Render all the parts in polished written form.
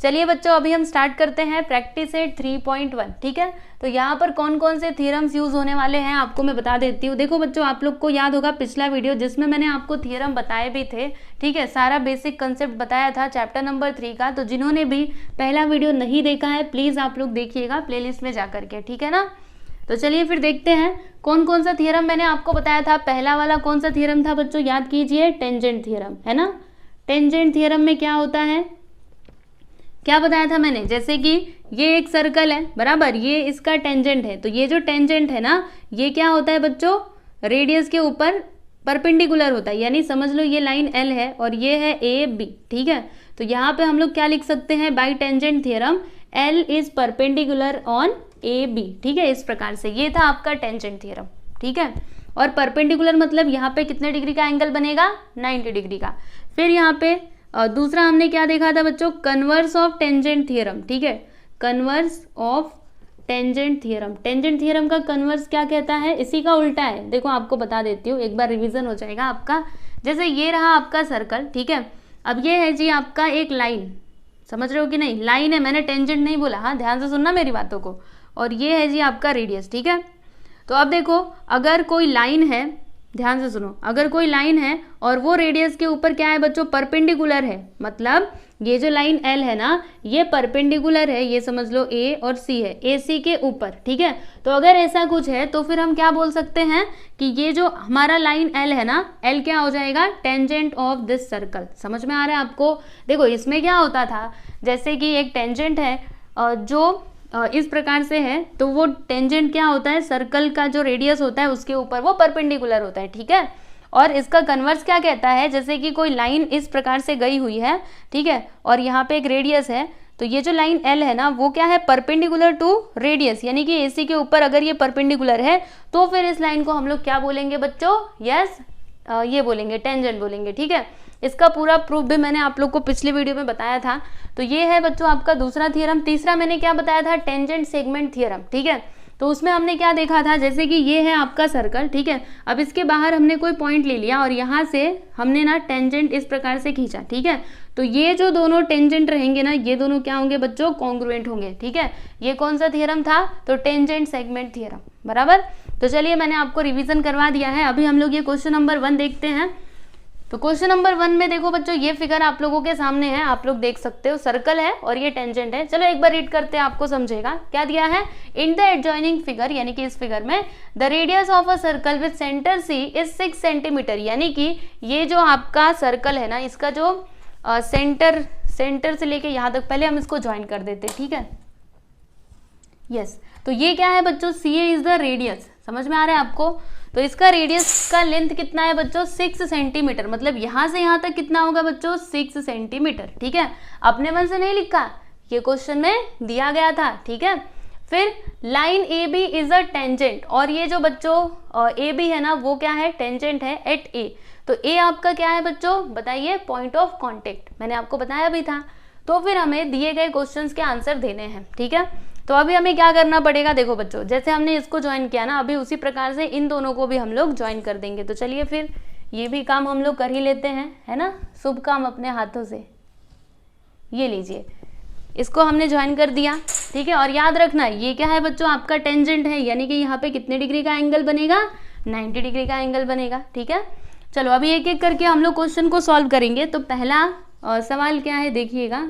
चलिए बच्चों अभी हम स्टार्ट करते हैं प्रैक्टिस सेट 3.1। ठीक है, तो यहाँ पर कौन कौन से थ्योरम्स यूज होने वाले हैं आपको मैं बता देती हूँ। देखो बच्चों, आप लोग को याद होगा पिछला वीडियो जिसमें मैंने आपको थ्योरम बताए भी थे। ठीक है, सारा बेसिक कंसेप्ट बताया था चैप्टर नंबर 3 का। तो जिन्होंने भी पहला वीडियो नहीं देखा है प्लीज आप लोग देखिएगा प्लेलिस्ट में जा करके। ठीक है ना, तो चलिए फिर देखते हैं कौन कौन सा थ्योरम मैंने आपको बताया था। पहला वाला कौन सा थ्योरम था बच्चों, याद कीजिए, टेंजेंट थ्योरम, है ना। टेंजेंट थ्योरम में क्या होता है, क्या बताया था मैंने, जैसे कि ये एक सर्कल है बराबर, ये इसका टेंजेंट है, तो ये जो टेंजेंट है ना ये क्या होता है बच्चों, रेडियस के ऊपर परपेंडिकुलर होता है। यानी समझ लो ये लाइन एल है और ये है ए बी। ठीक है, तो यहाँ पे हम लोग क्या लिख सकते हैं, by tangent theorem L is perpendicular on A B. ठीक है, इस प्रकार से ये था आपका टेंजेंट थ्योरम। ठीक है, और परपेंडिकुलर मतलब यहाँ पे कितने डिग्री का एंगल बनेगा, 90 डिग्री का। फिर यहाँ पे दूसरा हमने क्या देखा था बच्चों, कन्वर्स ऑफ टेंजेंट थ्योरम। ठीक है, converse of tangent theorem. Tangent theorem का कन्वर्स क्या कहता है, इसी का उल्टा है। देखो आपको बता देती हूँ, एक बार रिवीजन हो जाएगा आपका। जैसे ये रहा आपका सर्कल, ठीक है, अब ये है जी आपका एक लाइन, समझ रहे हो कि नहीं, लाइन है, मैंने टेंजेंट नहीं बोला, हाँ ध्यान से सुनना मेरी बातों को। और ये है जी आपका रेडियस। ठीक है, तो अब देखो अगर कोई लाइन है, ध्यान से सुनो, अगर कोई लाइन है और वो रेडियस के ऊपर क्या है बच्चों, परपेंडिकुलर है, मतलब ये जो लाइन एल है ना ये परपेंडिकुलर है, ये समझ लो ए और सी है, ए सी के ऊपर। ठीक है, तो अगर ऐसा कुछ है तो फिर हम क्या बोल सकते हैं कि ये जो हमारा लाइन एल है ना, एल क्या हो जाएगा, टेंजेंट ऑफ दिस सर्कल। समझ में आ रहा है आपको। देखो इसमें क्या होता था, जैसे कि एक टेंजेंट है जो इस प्रकार से है, तो वो टेंजेंट क्या होता है, सर्कल का जो रेडियस होता है उसके ऊपर वो परपेंडिकुलर होता है। ठीक है, और इसका कन्वर्स क्या कहता है, जैसे कि कोई लाइन इस प्रकार से गई हुई है, ठीक है, और यहाँ पे एक रेडियस है, तो ये जो लाइन एल है ना वो क्या है, परपेंडिकुलर टू रेडियस, यानी कि एसी के ऊपर अगर ये परपेंडिकुलर है तो फिर इस लाइन को हम लोग क्या बोलेंगे बच्चों, यस ये बोलेंगे, टेंजेंट बोलेंगे। ठीक है, इसका पूरा प्रूफ भी मैंने आप लोग को पिछले वीडियो में बताया था। तो ये है बच्चों आपका दूसरा थ्योरम। तीसरा मैंने क्या बताया था, टेंजेंट सेगमेंट थ्योरम। ठीक है, तो उसमें हमने क्या देखा था, जैसे कि ये है आपका सर्कल, ठीक है, अब इसके बाहर हमने कोई पॉइंट ले लिया और यहाँ से हमने ना टेंजेंट इस प्रकार से खींचा। ठीक है, तो ये जो दोनों टेंजेंट रहेंगे ना ये दोनों क्या होंगे बच्चों, कॉन्ग्रुएंट होंगे। ठीक है, ये कौन सा थ्योरम था, तो टेंजेंट सेगमेंट थ्योरम बराबर। तो चलिए मैंने आपको रिविजन करवा दिया है। अभी हम लोग ये क्वेश्चन नंबर 1 देखते हैं। तो क्वेश्चन नंबर 1 में देखो बच्चों ये फिगर आप लोगों के सामने है, आप लोग देख सकते हो, सर्कल है और ये टेंजेंट है। चलो एक बार रीड करते हैं, आपको समझेगा। क्या दिया है, इन द एडजॉइनिंग फिगर, यानी कि इस फिगर में the radius of a circle with centre C is 6 centimetre, यानी कि ये जो आपका सर्कल है ना इसका जो सेंटर से लेके यहाँ तक, पहले हम इसको ज्वाइन कर देते हैं। ठीक है, यस, तो ये क्या है बच्चों, C A is the radius, समझ में आ रहा है आपको। तो इसका रेडियस का लेंथ कितना है बच्चों, 6 सेंटीमीटर, मतलब यहाँ से यहाँ तक कितना होगा बच्चों, 6 सेंटीमीटर। ठीक है, अपने मन से नहीं लिखा, ये क्वेश्चन में दिया गया था। ठीक है, फिर line A B is a tangent, और ये जो बच्चों ए बी है ना वो क्या है, टेंजेंट है एट ए। तो ए आपका क्या है बच्चों, बताइए, पॉइंट ऑफ कॉन्टेक्ट, मैंने आपको बताया भी था। तो फिर हमें दिए गए क्वेश्चन के आंसर देने हैं। ठीक है, तो अभी हमें क्या करना पड़ेगा, देखो बच्चों जैसे हमने इसको ज्वाइन किया ना, अभी उसी प्रकार से इन दोनों को भी हम लोग ज्वाइन कर देंगे। तो चलिए फिर ये भी काम हम लोग कर ही लेते हैं, है ना, शुभ काम अपने हाथों से। ये लीजिए, इसको हमने ज्वाइन कर दिया। ठीक है, और याद रखना ये क्या है बच्चों, आपका टेंजेंट है, यानी कि यहाँ पे कितने डिग्री का एंगल बनेगा, 90 डिग्री का एंगल बनेगा। ठीक है, चलो अभी एक एक करके हम लोग क्वेश्चन को सॉल्व करेंगे। तो पहला सवाल क्या है, देखिएगा,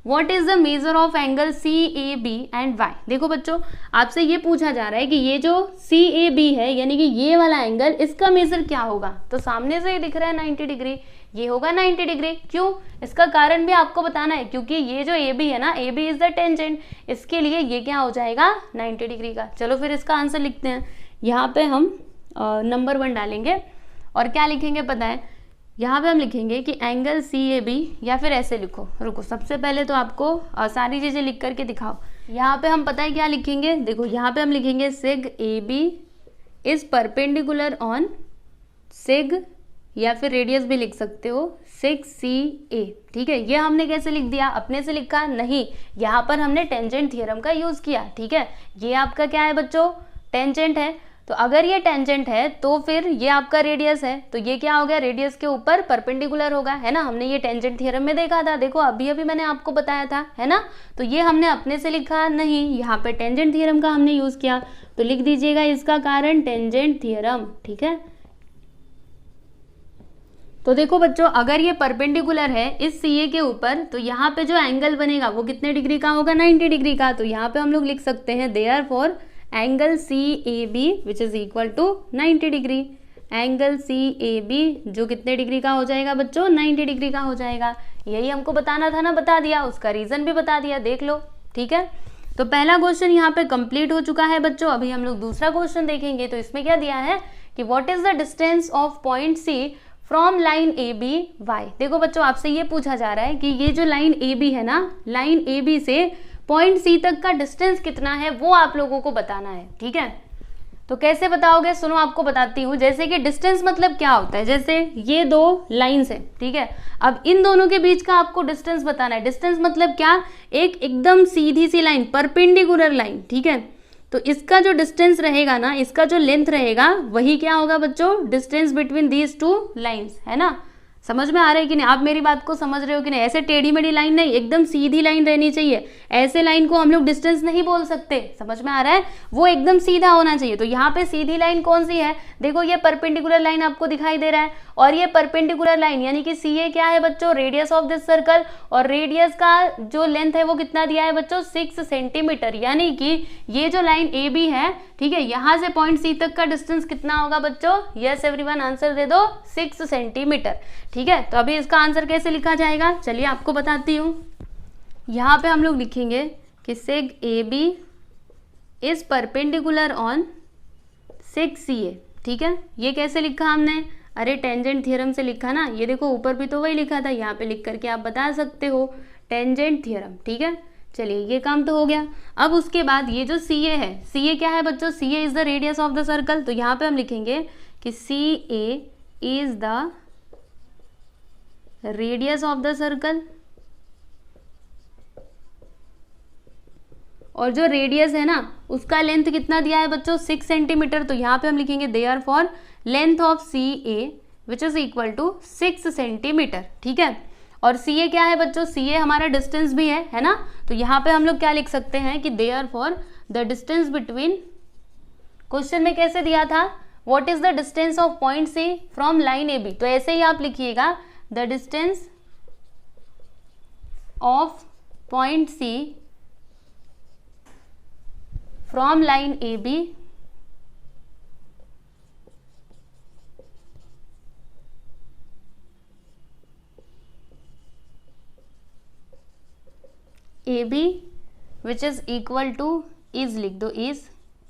What is the measure of angle CAB and Y? देखो बच्चों आपसे ये पूछा जा रहा है कि ये जो CAB है यानी कि ये वाला एंगल, इसका मेजर क्या होगा। तो सामने से ही दिख रहा है 90 डिग्री, ये होगा 90 डिग्री। क्यों, इसका कारण भी आपको बताना है, क्योंकि ये जो AB है ना, AB इज द टेंजेंट, इसके लिए ये क्या हो जाएगा, 90 डिग्री का। चलो फिर इसका आंसर लिखते हैं। यहाँ पे हम नंबर 1 डालेंगे और क्या लिखेंगे पता है, यहाँ पे हम लिखेंगे कि एंगल CAB, या फिर ऐसे लिखो, रुको सबसे पहले तो आपको सारी चीज़ें लिख करके दिखाओ। यहाँ पे हम पता है क्या लिखेंगे, देखो यहाँ पे हम लिखेंगे सेग AB इज परपेंडिकुलर ऑन सेग, या फिर रेडियस भी लिख सकते हो, सेग CA। ठीक है, ये हमने कैसे लिख दिया, अपने से लिखा नहीं, यहाँ पर हमने टेंजेंट थ्योरम का यूज़ किया। ठीक है, ये आपका क्या है बच्चों, टेंजेंट है, तो अगर ये टेंजेंट है तो फिर ये आपका रेडियस है, तो ये क्या हो गया, रेडियस के ऊपर परपेंडिकुलर होगा, है ना। हमने ये टेंजेंट थ्योरम में देखा था, देखो अभी अभी मैंने आपको बताया था, है ना। तो ये हमने अपने से लिखा नहीं, यहाँ पे टेंजेंट थ्योरम का हमने यूज किया, तो लिख दीजिएगा इसका कारण टेंजेंट थ्योरम, ठीक है। तो देखो बच्चों, अगर ये परपेंडिकुलर है इस सी ए के ऊपर, तो यहाँ पे जो एंगल बनेगा वो कितने डिग्री का होगा, 90 डिग्री का। तो यहाँ पे हम लोग लिख सकते हैं therefore angle C A B which is equal to 90 degree. Angle C A B जो कितने डिग्री का हो जाएगा बच्चों, 90 डिग्री का हो जाएगा। यही हमको बताना था ना, बता दिया, उसका रीजन भी बता दिया, देख लो, ठीक है। तो पहला क्वेश्चन यहाँ पे कंप्लीट हो चुका है बच्चों। अभी हम लोग दूसरा क्वेश्चन देखेंगे। तो इसमें क्या दिया है कि what is the distance of point C from line A B Y. देखो बच्चों, आपसे ये पूछा जा रहा है कि ये जो लाइन ए बी है ना, लाइन ए बी से पॉइंट सी तक का डिस्टेंस कितना है वो आप लोगों को बताना है, ठीक है। तो कैसे बताओगे, सुनो आपको बताती हूँ। जैसे कि डिस्टेंस मतलब क्या होता है, जैसे ये दो लाइंस है, ठीक है। अब इन दोनों के बीच का आपको डिस्टेंस बताना है। डिस्टेंस मतलब क्या, एक एकदम सीधी सी लाइन, परपेंडिकुलर लाइन, ठीक है। तो इसका जो डिस्टेंस रहेगा ना, इसका जो लेंथ रहेगा, वही क्या होगा बच्चों, distance between these two lines, है ना। समझ में आ रहा है कि नहीं, आप मेरी बात को समझ रहे हो कि नहीं। ऐसे टेढ़ी मेढ़ी लाइन नहीं, एकदम सीधी लाइन रहनी चाहिए। ऐसे लाइन को हम लोग डिस्टेंस नहीं बोल सकते, समझ में आ रहा है, वो एकदम सीधा होना चाहिए। तो यहाँ पे सीधी लाइन कौन सी है, देखो ये परपेंडिकुलर लाइन आपको दिखाई दे रहा है, और ये परपेंडिकुलर लाइन यानी कि सी ए क्या है बच्चों, रेडियस ऑफ दिस सर्कल, और रेडियस का जो लेंथ है वो कितना दिया है बच्चों, 6 सेंटीमीटर। यानी कि ये जो लाइन ए बी है, ठीक है, यहाँ से पॉइंट सी तक का डिस्टेंस कितना होगा बच्चों, यस एवरीवन आंसर दे दो, 6 सेंटीमीटर, ठीक है। तो अभी इसका आंसर कैसे लिखा जाएगा, चलिए आपको बताती हूँ। यहाँ पे हम लोग लिखेंगे कि seg A B is perpendicular on 6CA, ठीक है। ये कैसे लिखा हमने, अरे टेंजेंट थ्योरम से लिखा ना, ये देखो ऊपर भी तो वही लिखा था, यहाँ पे लिख करके आप बता सकते हो टेंजेंट थ्योरम, ठीक है। चलिए ये काम तो हो गया। अब उसके बाद ये जो सी ए है, सी ए क्या है बच्चों, C A is the radius of the circle. तो यहाँ पे हम लिखेंगे कि C A is the radius of the circle, और जो रेडियस है ना उसका लेंथ कितना दिया है बच्चों, 6 सेंटीमीटर। तो यहाँ पे हम लिखेंगे therefore length of C A which is equal to 6 centimetre, ठीक है। और सी ए क्या है बच्चों, सी ए हमारा डिस्टेंस भी है ना। तो यहाँ पे हम लोग क्या लिख सकते हैं कि therefore the distance between, question में कैसे दिया था, what is the distance of point C from line A B. तो ऐसे ही आप लिखिएगा the distance of point C from line A B A B which is equal to, is लिख दो, इज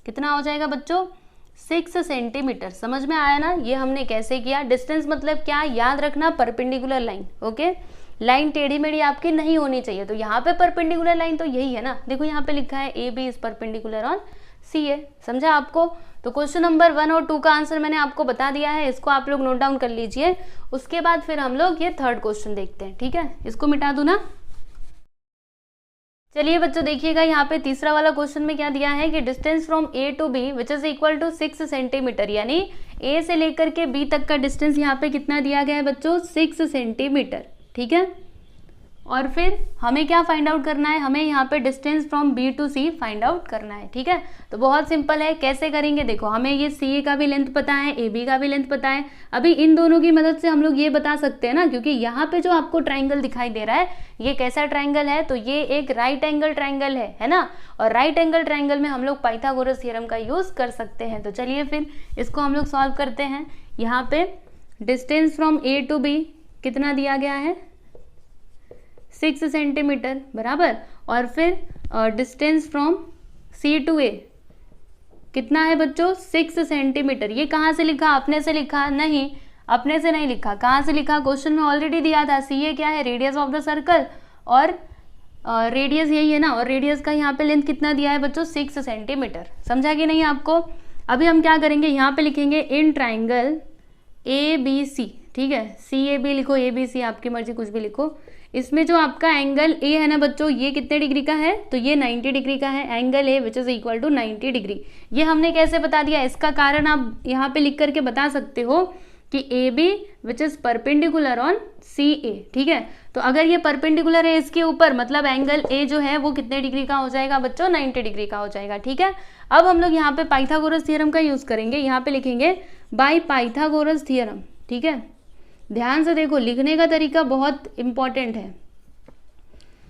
कितना हो जाएगा बच्चों, 6 सेंटीमीटर। समझ में आया ना, ये हमने कैसे किया। डिस्टेंस मतलब क्या, याद रखना परपेंडिकुलर लाइन, ओके। लाइन टेढ़ी मेढ़ी आपकी नहीं होनी चाहिए। तो यहाँ पे परपेंडिकुलर लाइन तो यही है ना, देखो यहाँ पे लिखा है A B is perpendicular on C A, समझा आपको। तो क्वेश्चन नंबर 1 और 2 का आंसर मैंने आपको बता दिया है, इसको आप लोग नोट डाउन कर लीजिए। उसके बाद फिर हम लोग ये थर्ड क्वेश्चन देखते हैं, ठीक है। इसको मिटा दूं ना। चलिए बच्चों देखिएगा, यहाँ पे तीसरा वाला क्वेश्चन में क्या दिया है कि distance from A to B which is equal to 6 centimetre, यानी ए से लेकर के बी तक का डिस्टेंस यहाँ पे कितना दिया गया है बच्चों, 6 सेंटीमीटर, ठीक है। और फिर हमें क्या फाइंड आउट करना है, हमें यहाँ पे distance from B to C find out करना है, ठीक है। तो बहुत सिंपल है, कैसे करेंगे, देखो हमें ये सी ए का भी लेंथ पता है, ए बी का भी लेंथ पता है। अभी इन दोनों की मदद से हम लोग ये बता सकते हैं ना, क्योंकि यहाँ पे जो आपको ट्राइंगल दिखाई दे रहा है ये कैसा ट्राइंगल है, तो ये एक राइट एंगल ट्राइंगल है ना। और राइट एंगल ट्राइंगल में हम लोग पाइथागोरस थ्योरम का यूज कर सकते हैं। तो चलिए फिर इसको हम लोग सॉल्व करते हैं। यहाँ पे distance from A to B कितना दिया गया है, 6 सेंटीमीटर बराबर। और फिर distance from C to A कितना है बच्चों, 6 सेंटीमीटर। ये कहाँ से लिखा, अपने से लिखा नहीं, अपने से नहीं लिखा, कहाँ से लिखा, क्वेश्चन में ऑलरेडी दिया था। सी ए क्या है, रेडियस ऑफ द सर्कल, और रेडियस यही है ना, और रेडियस का यहाँ पे लेंथ कितना दिया है बच्चों, 6 सेंटीमीटर। समझा कि नहीं आपको। अभी हम क्या करेंगे, यहाँ पे लिखेंगे in triangle A B C, ठीक है। सी ए बी लिखो, ए बी सी आपकी मर्जी कुछ भी लिखो। इसमें जो आपका एंगल ए है ना बच्चों, ये कितने डिग्री का है, तो ये 90 डिग्री का है, angle A which is equal to 90 degree. ये हमने कैसे बता दिया, इसका कारण आप यहाँ पे लिख करके बता सकते हो कि A B which is perpendicular on C A, ठीक है। तो अगर ये परपेंडिकुलर है इसके ऊपर, मतलब एंगल ए जो है वो कितने डिग्री का हो जाएगा बच्चों, 90 डिग्री का हो जाएगा, ठीक है। अब हम लोग यहाँ पे पाइथागोरस थ्योरम का यूज करेंगे, यहाँ पे लिखेंगे बाय पाइथागोरस थ्योरम, ठीक है। ध्यान से देखो, लिखने का तरीका बहुत इंपॉर्टेंट है।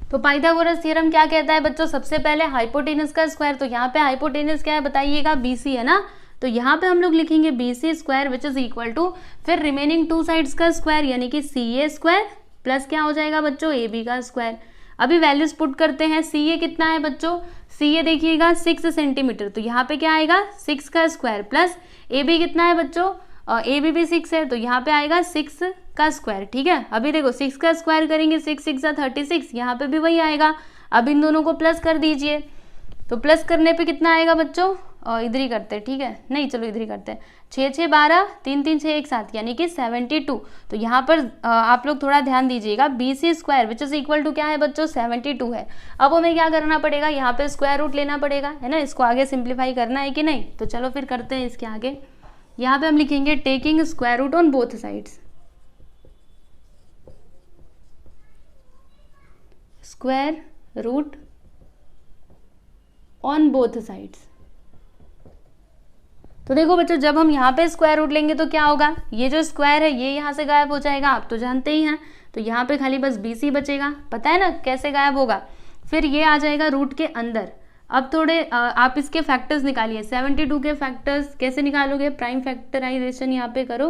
तो पाइथागोरस थ्योरम क्या कहता है बच्चों, सबसे पहले हाइपोटेनस का स्क्वायर, तो यहाँ पे हाइपोटेनस क्या है बताइएगा, बीसी है ना, तो यहाँ पे हम लोग लिखेंगे BC square which is equal to, फिर रिमेनिंग टू साइड्स का स्क्वायर यानी कि CA स्क्वायर प्लस क्या हो जाएगा बच्चों, AB का स्क्वायर। अभी वैल्यूज पुट करते हैं। CA कितना है बच्चों, CA देखिएगा 6 सेंटीमीटर, तो यहाँ पे क्या आएगा 6 का स्क्वायर, प्लस AB कितना है बच्चों, AB भी 6 है, तो यहाँ पे आएगा 6 का स्क्वायर, ठीक है। अभी देखो 6 का स्क्वायर करेंगे, 6 6 36, यहाँ पे भी वही आएगा। अब इन दोनों को प्लस कर दीजिए, तो प्लस करने पे कितना आएगा बच्चों, इधर ही करते हैं, ठीक है, नहीं चलो इधर ही करते हैं, 6 6 12, 3 3 6 1 7 यानी कि 72। तो यहाँ पर आप लोग थोड़ा ध्यान दीजिएगा, BC square which is equal to क्या है बच्चों, 72 है। अब हमें क्या करना पड़ेगा, यहाँ पे स्क्वायर रूट लेना पड़ेगा, है ना, इसको आगे सिंप्लीफाई करना है कि नहीं, तो चलो फिर करते हैं इसके आगे। यहाँ पे हम लिखेंगे taking square root on both sides, square root on both sides. तो देखो बच्चों, जब हम यहाँ पे स्क्वायर रूट लेंगे तो क्या होगा, ये जो स्क्वायर है ये यहाँ से गायब हो जाएगा, आप तो जानते ही हैं। तो यहाँ पे खाली बस BC बचेगा, पता है ना कैसे गायब होगा, फिर ये आ जाएगा रूट के अंदर। अब थोड़े आप इसके फैक्टर्स निकालिए, 72 के फैक्टर्स कैसे निकालोगे, प्राइम फैक्टराइजेशन यहाँ पे करो।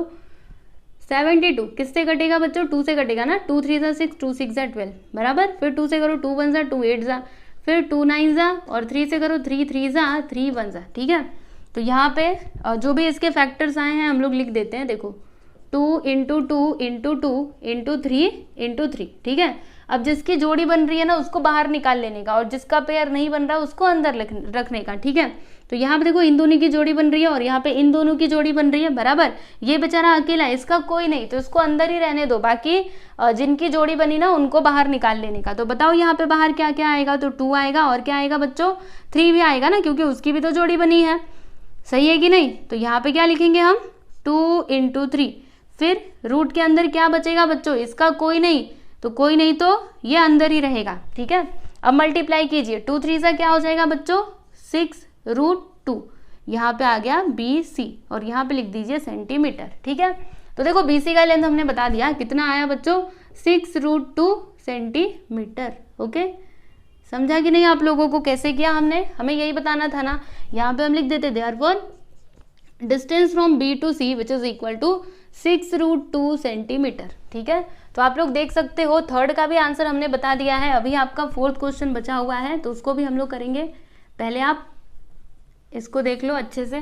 72 किससे कटेगा बच्चों, 2 से कटेगा ना, 2 3 ज़ा 6, 2 6 ज़ा 12 बराबर, फिर 2 से करो 2 1 ज़ा 2 8 ज़ा, फिर 2 9 ज़ा, और 3 से करो 3 3 ज़ा 3 1 ज़ा, ठीक है। तो यहाँ पे जो भी इसके फैक्टर्स आए हैं हम लोग लिख देते हैं, देखो 2 इंटू 2 इंटू 2 इंटू 3 इंटू 3, ठीक है। अब जिसकी जोड़ी बन रही है ना उसको बाहर निकाल लेने का, और जिसका पेयर नहीं बन रहा उसको अंदर रखने का, ठीक है। तो यहाँ पे देखो इन दोनों की जोड़ी बन रही है और यहाँ पे इन दोनों की जोड़ी बन रही है, बराबर। ये बेचारा अकेला है, इसका कोई नहीं, तो इसको अंदर ही रहने दो, बाकी जिनकी जोड़ी बनी ना उनको बाहर निकाल लेने का। तो बताओ यहाँ पे बाहर क्या क्या आएगा, तो 2 आएगा, और क्या आएगा बच्चों, 3 भी आएगा ना, क्योंकि उसकी भी तो जोड़ी बनी है, सही है कि नहीं। तो यहाँ पे क्या लिखेंगे हम, 2 इंटू 3, फिर रूट के अंदर क्या बचेगा बच्चों, इसका कोई नहीं, तो कोई नहीं तो ये अंदर ही रहेगा, ठीक है। अब मल्टीप्लाई कीजिए, 2 3 सा क्या हो जाएगा बच्चों, 6 रूट 2, यहाँ पे आ गया BC, और यहाँ पे लिख दीजिए सेंटीमीटर, ठीक है। तो देखो BC का लेंथ हमने बता दिया कितना आया बच्चों, 6 रूट 2 सेंटीमीटर, ओके। समझा कि नहीं आप लोगों को कैसे किया हमने, हमें यही बताना था ना। यहाँ पे हम लिख देते therefore distance from B to C which is equal to 6 root 2 centimetre, ठीक है। तो आप लोग देख सकते हो थर्ड का भी आंसर हमने बता दिया है। अभी आपका फोर्थ क्वेश्चन बचा हुआ है, तो उसको भी हम लोग करेंगे, पहले आप इसको देख लो अच्छे से।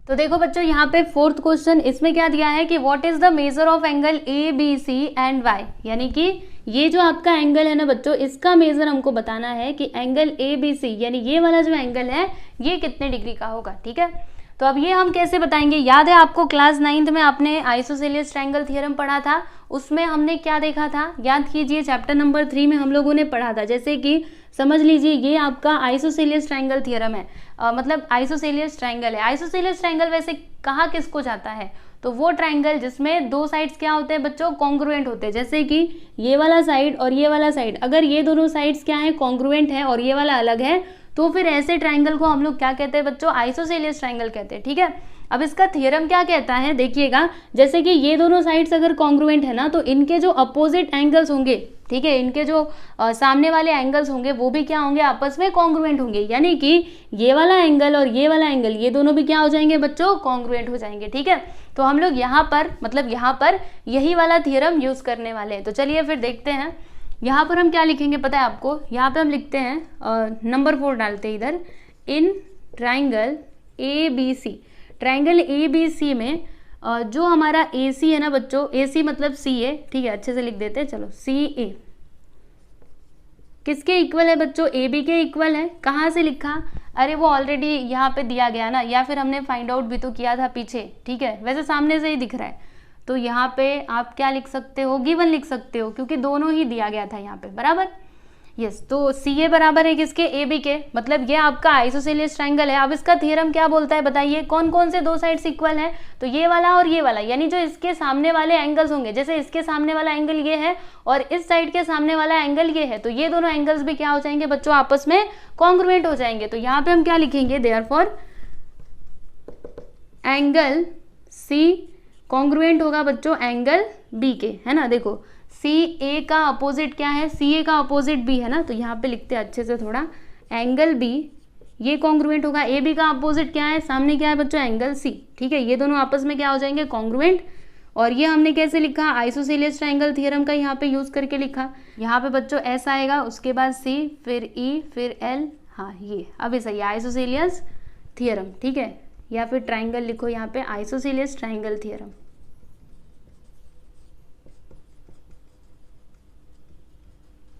तो देखो बच्चों यहाँ पे फोर्थ क्वेश्चन, इसमें क्या दिया है कि what is the measure of angle ABC and Y, यानी कि ये जो आपका एंगल है ना बच्चों, इसका मेजर हमको बताना है कि एंगल ABC यानी ये वाला जो एंगल है ये कितने डिग्री का होगा, ठीक है। तो अब ये हम कैसे बताएंगे, याद है आपको क्लास 9th में आपने आइसोसेलियस ट्रायंगल थ्योरम पढ़ा था, उसमें हमने क्या देखा था, याद कीजिए, चैप्टर नंबर 3 में हम लोगों ने पढ़ा था। जैसे कि समझ लीजिए ये आपका आइसोसेलियस ट्रायंगल थ्योरम है, मतलब आइसोसेलियस ट्रायंगल है। आइसोसेलियस ट्रायंगल वैसे कहा किसको जाता है, तो वो ट्रायंगल जिसमें दो साइड्स क्या होते हैं बच्चों, कॉन्ग्रुएंट होते हैं। जैसे कि ये वाला साइड और ये वाला साइड, अगर ये दोनों साइड्स क्या है, कॉन्ग्रुएंट है, और ये वाला अलग है, तो फिर ऐसे ट्रायंगल को हम लोग क्या कहते हैं बच्चों, आइसोसेलियस ट्रायंगल कहते हैं, ठीक है। अब इसका थ्योरम क्या कहता है, देखिएगा, जैसे कि ये दोनों साइड्स अगर कॉन्ग्रुएंट है ना, तो इनके जो अपोजिट एंगल्स होंगे, ठीक है, इनके जो सामने वाले एंगल्स होंगे वो भी क्या होंगे, आपस में कॉन्ग्रुएंट होंगे। यानी कि ये वाला एंगल और ये वाला एंगल, ये दोनों भी क्या हो जाएंगे बच्चों, कॉन्ग्रुएंट हो जाएंगे, ठीक है। तो हम लोग यहाँ पर मतलब यहाँ पर यही वाला थ्योरम यूज करने वाले हैं। तो चलिए फिर देखते हैं, यहाँ पर हम क्या लिखेंगे पता है आपको, यहाँ पे हम लिखते हैं नंबर 4 डालते हैं इधर, in triangle ABC, triangle ABC में जो हमारा AC है ना बच्चों, AC मतलब CA, ठीक है, अच्छे से लिख देते हैं, चलो CA किसके इक्वल है बच्चों, AB के इक्वल है। कहाँ से लिखा, अरे वो ऑलरेडी यहाँ पे दिया गया ना, या फिर हमने फाइंड आउट भी तो किया था पीछे, ठीक है, वैसे सामने से ही दिख रहा है। तो यहाँ पे आप क्या लिख सकते हो, गिवन लिख सकते हो, क्योंकि दोनों ही दिया गया था यहाँ पे, बराबर। यस, तो सी ए बराबर है किसके, ए बी के, मतलब ये आपका आइसोसेलियस ट्रायंगल है। अब इसका थ्योरम क्या बोलता है बताइए, कौन कौन से दो साइड्स इक्वल हैं, तो ये वाला और ये वाला, यानी जो इसके सामने वाले एंगल्स होंगे, जैसे इसके सामने वाला एंगल ये है और इस साइड के सामने वाला एंगल ये है, तो ये दोनों एंगल्स भी क्या हो जाएंगे बच्चों, आपस में कॉन्ग्रुएंट हो जाएंगे। तो यहाँ पे हम क्या लिखेंगे, देयरफॉर एंगल सी कॉन्ग्रुएंट होगा बच्चों एंगल बी के, है ना। देखो सी ए का अपोजिट क्या है, सी ए का अपोजिट बी है ना, तो यहाँ पे लिखते हैं अच्छे से थोड़ा, एंगल बी ये कॉन्ग्रुएंट होगा, ए बी का अपोजिट क्या है, सामने क्या है बच्चों, एंगल सी, ठीक है। ये दोनों आपस में क्या हो जाएंगे, कॉन्ग्रुएंट। और ये हमने कैसे लिखा, आइसोसेलियस ट्रायंगल थ्योरम का यहाँ पे यूज करके लिखा। यहाँ पे बच्चों एस आएगा, उसके बाद सी, फिर ई, फिर एल, हाँ ये अभी सही है, आइसोसेलियस थ्योरम, ठीक है, या फिर ट्रायंगल लिखो यहाँ पे, आइसोसेलियस ट्रायंगल थ्योरम।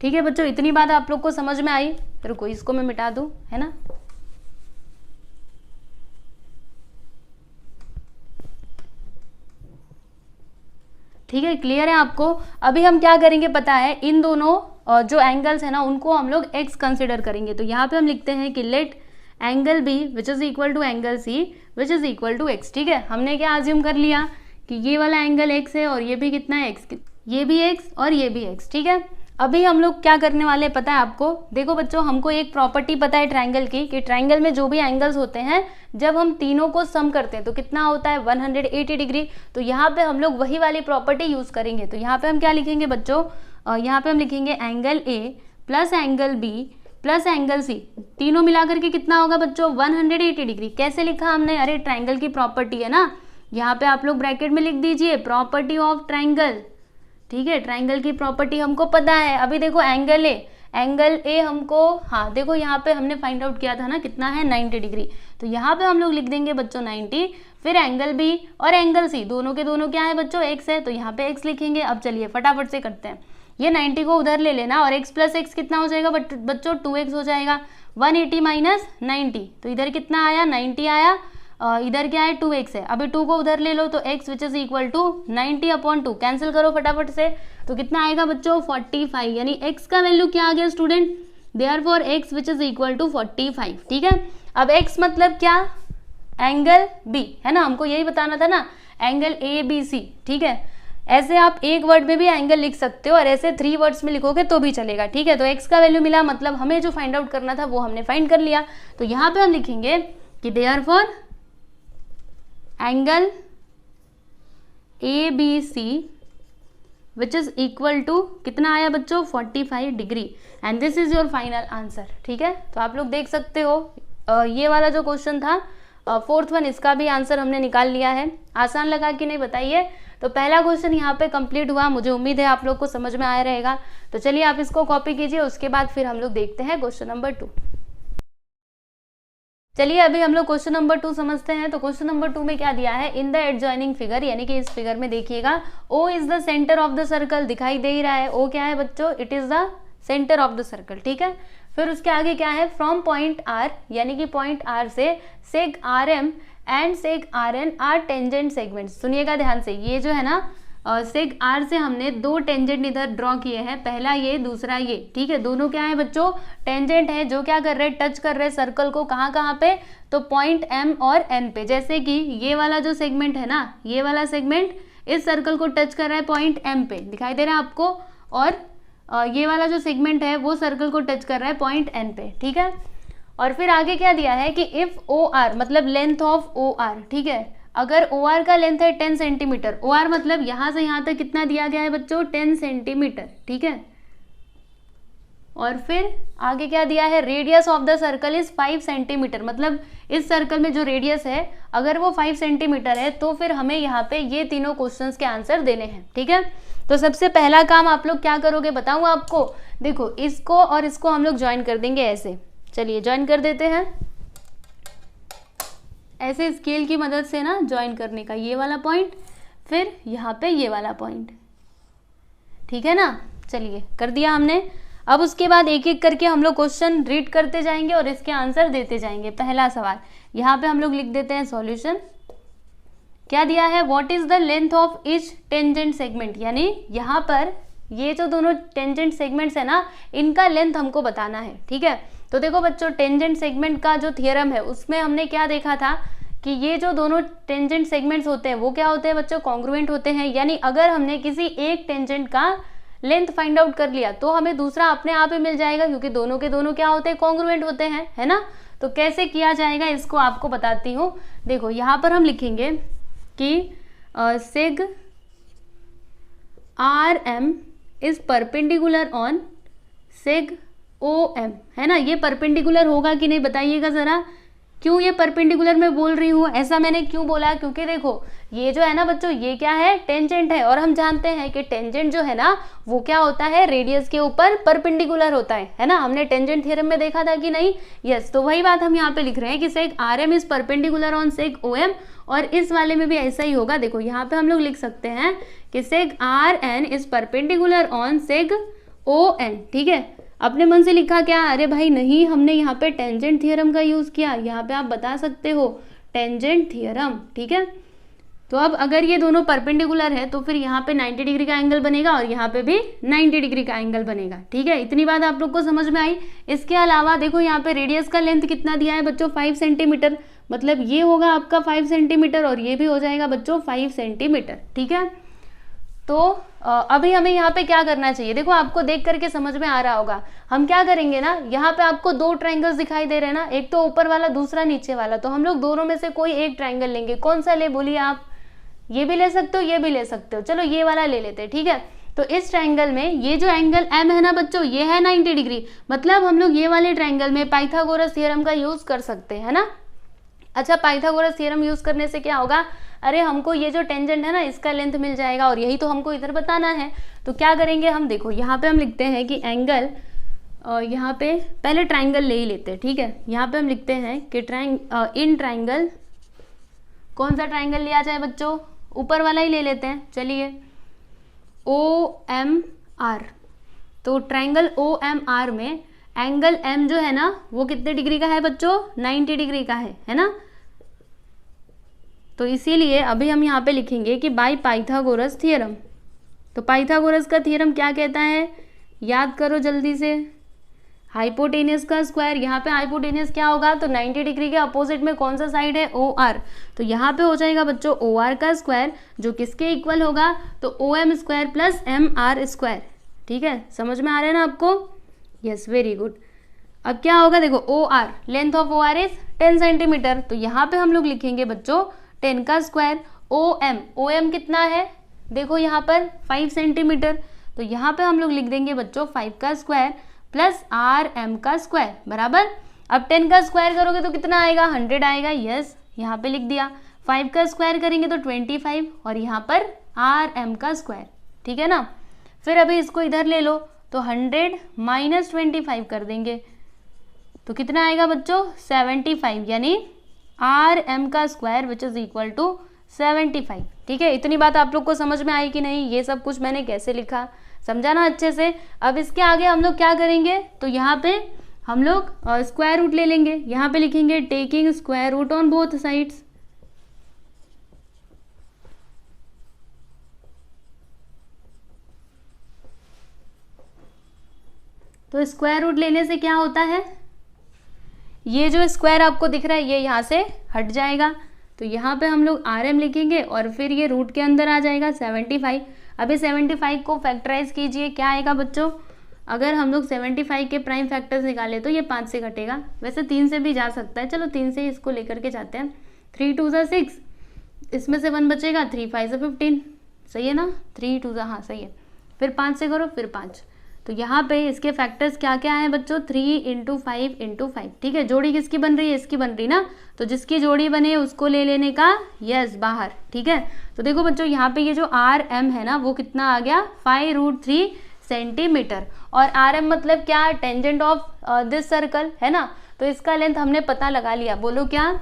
ठीक है बच्चों, इतनी बात आप लोग को समझ में आई। रुको इसको मैं मिटा दूं, है ना। ठीक है, क्लियर है आपको। अभी हम क्या करेंगे पता है, इन दोनों जो एंगल्स है ना उनको हम लोग एक्स कंसिडर करेंगे। तो यहाँ पे हम लिखते हैं कि let angle B which is equal to angle C which is equal to x. ठीक है, हमने क्या अज्यूम कर लिया कि ये वाला एंगल एक्स है और ये भी कितना है एक्स, ये भी एक्स और ये भी एक्स। ठीक है, अभी हम लोग क्या करने वाले हैं पता है आपको। देखो बच्चों, हमको एक प्रॉपर्टी पता है ट्रायंगल की, कि ट्रायंगल में जो भी एंगल्स होते हैं जब हम तीनों को सम करते हैं तो कितना होता है 180 डिग्री। तो यहाँ पे हम लोग वही वाली प्रॉपर्टी यूज करेंगे। तो यहाँ पे हम क्या लिखेंगे बच्चों, यहाँ पे हम लिखेंगे angle A plus angle B plus angle C, तीनों मिलाकर के कितना होगा बच्चों 180 डिग्री। कैसे लिखा हमने, अरे ट्रायंगल की प्रॉपर्टी है ना, यहाँ पे आप लोग ब्रैकेट में लिख दीजिए प्रॉपर्टी ऑफ ट्रायंगल। ठीक है, ट्रायंगल की प्रॉपर्टी हमको पता है। अभी देखो एंगल ए हमको, हाँ देखो यहाँ पे हमने फाइंड आउट किया था ना कितना है 90 डिग्री। तो यहाँ पे हम लोग लिख देंगे बच्चों 90, फिर एंगल बी और एंगल सी दोनों के दोनों क्या है बच्चों एक्स है, तो यहाँ पे एक्स लिखेंगे। अब चलिए फटाफट से करते हैं, ये 90 को उधर ले लेना और x प्लस एक्स कितना हो जाएगा बच्चों 2x हो जाएगा। 180 माइनस 90, तो इधर कितना आया 90 आया, इधर क्या है 2x है। अभी 2 को उधर ले लो तो x which is equal to 90/2, cancel करो फटाफट से, तो कितना आएगा बच्चों 45, यानी x का वैल्यू क्या आ गया student, therefore x which is equal to 45। ठीक है, अब x मतलब क्या, एंगल b है ना, हमको यही बताना था ना, एंगल ABC। ठीक है, ऐसे आप एक वर्ड में भी एंगल लिख सकते हो और ऐसे 3 वर्ड्स में लिखोगे तो भी चलेगा। ठीक है, तो x का वैल्यू मिला, मतलब हमें जो फाइंड आउट करना था वो हमने फाइंड कर लिया। तो यहाँ पे हम लिखेंगे कि therefore angle ABC which is equal to कितना आया बच्चों 45 degree, and this is your final answer. ठीक है, तो आप लोग देख सकते हो ये वाला जो क्वेश्चन था 4th वन, इसका भी आंसर हमने निकाल लिया है। आसान लगा कि नहीं बताइए। तो पहला क्वेश्चन यहाँ पे कंप्लीट हुआ, मुझे उम्मीद है आप लोग को समझ में आया रहेगा। तो चलिए आप इसको कॉपी कीजिए, उसके बाद फिर हम लोग देखते हैं क्वेश्चन नंबर 2। चलिए अभी हम लोग क्वेश्चन नंबर 2 समझते हैं। तो क्वेश्चन नंबर 2 में क्या दिया है, इन द एडजॉइनिंग फिगर, यानी कि इस फिगर में देखिएगा O is the centre of the circle, दिखाई दे ही रहा है O क्या है बच्चों, it is the centre of the circle. ठीक है, फिर उसके आगे क्या है, फ्रॉम पॉइंट R, यानी कि पॉइंट R से seg RM and seg RN are tangent segments. सुनिएगा ध्यान से, ये जो है ना सेक R से हमने 2 टेंजेंट इधर ड्रॉ किए हैं, पहला ये दूसरा ये। ठीक है, दोनों क्या है बच्चों टेंजेंट है, जो क्या कर रहे हैं टच कर रहे हैं सर्कल को, कहाँ पे, तो पॉइंट M और N पे। जैसे कि ये वाला जो सेगमेंट है ना, ये वाला सेगमेंट इस सर्कल को टच कर रहा है पॉइंट M पे, दिखाई दे रहा है आपको, और ये वाला जो सेगमेंट है वो सर्कल को टच कर रहा है पॉइंट N पे। ठीक है, और फिर आगे क्या दिया है कि इफ OR मतलब लेंथ ऑफ OR, ठीक है, अगर OR का लेंथ है 10 सेंटीमीटर, OR मतलब यहाँ से यहाँ तक कितना दिया गया है बच्चों 10 सेंटीमीटर। ठीक है, और फिर आगे क्या दिया है, radius of the circle is 5 centimetre, मतलब इस सर्कल में जो रेडियस है अगर वो 5 सेंटीमीटर है तो फिर हमें यहाँ पे ये तीनों क्वेश्चंस के आंसर देने हैं। ठीक है, तो सबसे पहला काम आप लोग क्या करोगे बताऊँ आपको, देखो इसको और इसको हम लोग ज्वाइन कर देंगे ऐसे। चलिए ज्वाइन कर देते हैं ऐसे स्केल की मदद से ना, ज्वाइन करने का ये वाला पॉइंट, फिर यहाँ पे ये वाला पॉइंट। ठीक है ना, चलिए कर दिया हमने। अब उसके बाद एक एक करके हम लोग क्वेश्चन रीड करते जाएंगे और इसके आंसर देते जाएंगे। पहला सवाल यहाँ पे हम लोग लिख देते हैं सॉल्यूशन, क्या दिया है, what is the length of each tangent segment, यानी यहाँ पर ये जो दोनों टेंजेंट सेगमेंट्स है ना, इनका लेंथ हमको बताना है। ठीक है, तो देखो बच्चों, टेंजेंट सेगमेंट का जो थ्योरम है उसमें हमने क्या देखा था कि ये जो दोनों टेंजेंट सेगमेंट्स होते हैं वो क्या होते हैं बच्चों, कॉन्ग्रुएंट होते हैं। यानी अगर हमने किसी एक टेंजेंट का लेंथ फाइंड आउट कर लिया तो हमें दूसरा अपने आप ही मिल जाएगा, क्योंकि दोनों के दोनों क्या होते हैं, कॉन्ग्रुएंट होते हैं, है ना। तो कैसे किया जाएगा इसको आपको बताती हूँ। देखो यहाँ पर हम लिखेंगे कि seg R M is perpendicular on seg O M, है ना। ये परपेंडिकुलर होगा कि नहीं बताइएगा जरा। क्यों ये परपेंडिकुलर मैं बोल रही हूँ, ऐसा मैंने क्यों बोला, क्योंकि देखो ये जो है ना बच्चों, ये क्या है, टेंजेंट है, और हम जानते हैं कि टेंजेंट जो है ना वो क्या होता है, रेडियस के ऊपर परपेंडिकुलर होता है ना। हमने टेंजेंट थ्योरम में देखा था कि नहीं, यस। तो वही बात हम यहाँ पे लिख रहे हैं कि seg R M is perpendicular on seg O M, और इस वाले में भी ऐसा ही होगा। देखो यहाँ पे हम लोग लिख सकते हैं कि seg R N is perpendicular on seg O N. ठीक है, अपने मन से लिखा क्या, अरे भाई नहीं, हमने यहाँ पे टेंजेंट थ्योरम का यूज किया। यहाँ पे आप बता सकते हो टेंजेंट थ्योरम। ठीक है, तो अब अगर ये दोनों परपेंडिकुलर है तो फिर यहाँ पे 90 डिग्री का एंगल बनेगा और यहाँ पे भी 90 डिग्री का एंगल बनेगा। ठीक है, इतनी बात आप लोग को समझ में आई। इसके अलावा देखो यहाँ पे रेडियस का लेंथ कितना दिया है बच्चों, 5 सेंटीमीटर, मतलब ये होगा आपका 5 सेंटीमीटर और ये भी हो जाएगा बच्चों 5 सेंटीमीटर। ठीक है, तो अभी हमें यहाँ पे क्या करना चाहिए, देखो आपको देख करके समझ में आ रहा होगा। हम क्या करेंगे ना, यहाँ पे आपको दो ट्रायंगल्स दिखाई दे रहे हैं ना, एक तो ऊपर वाला दूसरा नीचे वाला, तो हम लोग दोनों में से कोई एक ट्रायंगल लेंगे। कौन सा ले बोलिए आप, ये भी ले सकते हो, ये भी ले सकते हो, चलो ये वाला ले लेते हैं। ठीक है, तो इस ट्रायंगल में ये जो एंगल एम है ना बच्चों, ये है 90 डिग्री, मतलब हम लोग ये वाले ट्रायंगल में पाइथागोरस थ्योरम का यूज कर सकते हैं ना। अच्छा, पाइथागोरस थ्योरम यूज करने से क्या होगा, अरे हमको ये जो टेंजेंट है ना इसका लेंथ मिल जाएगा, और यही तो हमको इधर बताना है। तो क्या करेंगे हम, देखो यहाँ पे हम लिखते हैं कि एंगल, यहाँ पे पहले ट्रायंगल ले ही लेते हैं। ठीक है, यहाँ पे हम लिखते हैं कि इन ट्रायंगल, कौन सा ट्रायंगल लिया जाए बच्चों, ऊपर वाला ही ले लेते हैं, चलिए, ओ एम आर। तो ट्रायंगल ओ एम आर में एंगल एम जो है ना वो कितने डिग्री का है बच्चों, 90 डिग्री का है ना। तो इसीलिए अभी हम यहाँ पे लिखेंगे कि बाय पाइथागोरस थ्योरम। तो पाइथागोरस का थ्योरम क्या कहता है, याद करो जल्दी से, हाइपोटेनियस का स्क्वायर। यहाँ पे हाइपोटेनियस क्या होगा, तो 90 डिग्री के अपोजिट में कौन सा साइड है, ओ आर। तो यहाँ पे हो जाएगा बच्चों ओ आर का स्क्वायर, जो किसके इक्वल होगा, तो O M square plus M R square. ठीक है, समझ में आ रहा है ना आपको, यस, वेरी गुड। अब क्या होगा, देखो O R, length of O R is 10 centimetre, तो यहाँ पे हम लोग लिखेंगे बच्चों 10 का स्क्वायर। ओ एम कितना है, देखो यहाँ पर 5 सेंटीमीटर, तो यहाँ पे हम लोग लिख देंगे बच्चों 5 का स्क्वायर प्लस आर एम का स्क्वायर बराबर। अब 10 का स्क्वायर करोगे तो कितना आएगा, 100 आएगा, यस, यहाँ पे लिख दिया। 5 का स्क्वायर करेंगे तो 25, और यहाँ पर आर एम का स्क्वायर। ठीक है ना, फिर अभी इसको इधर ले लो, तो 100 माइनस 25 कर देंगे, तो कितना आएगा बच्चों, 75, यानी आर एम का square which is equal to 75। ठीक है, इतनी बात आप लोग को समझ में आई कि नहीं, ये सब कुछ मैंने कैसे लिखा, समझा ना अच्छे से। अब इसके आगे हम लोग क्या करेंगे, तो यहाँ पे हम लोग स्क्वायर रूट ले लेंगे। यहाँ पे लिखेंगे taking square root on both sides. तो स्क्वायर रूट लेने से क्या होता है, ये जो स्क्वायर आपको दिख रहा है ये यहाँ से हट जाएगा, तो यहाँ पे हम लोग आर एम लिखेंगे और फिर ये रूट के अंदर आ जाएगा 75। अभी 75 को फैक्टराइज कीजिए, क्या आएगा बच्चों, अगर हम लोग 75 के प्राइम फैक्टर्स निकाले तो ये 5 से घटेगा, वैसे 3 से भी जा सकता है, चलो 3 से ही इसको लेकर के जाते हैं। 3 2 ज़ा 6, इसमें से 1 बचेगा, 3 5 ज़ा 15, सही है ना, 3 2 ज़ा, हाँ सही है, फिर 5 से करो, फिर 5। तो यहाँ पे इसके फैक्टर्स क्या क्या हैं बच्चों, 3 × 5 × 5। ठीक है, जोड़ी किसकी बन रही है, इसकी बन रही ना, तो जिसकी जोड़ी बने उसको ले लेने का यस बाहर। ठीक है, तो देखो बच्चों यहाँ पे ये जो आर एम है ना वो कितना आ गया, 5√3 सेंटीमीटर, और आर एम मतलब क्या, टेंजेंट ऑफ दिस सर्कल है ना, तो इसका लेंथ हमने पता लगा लिया, बोलो क्या,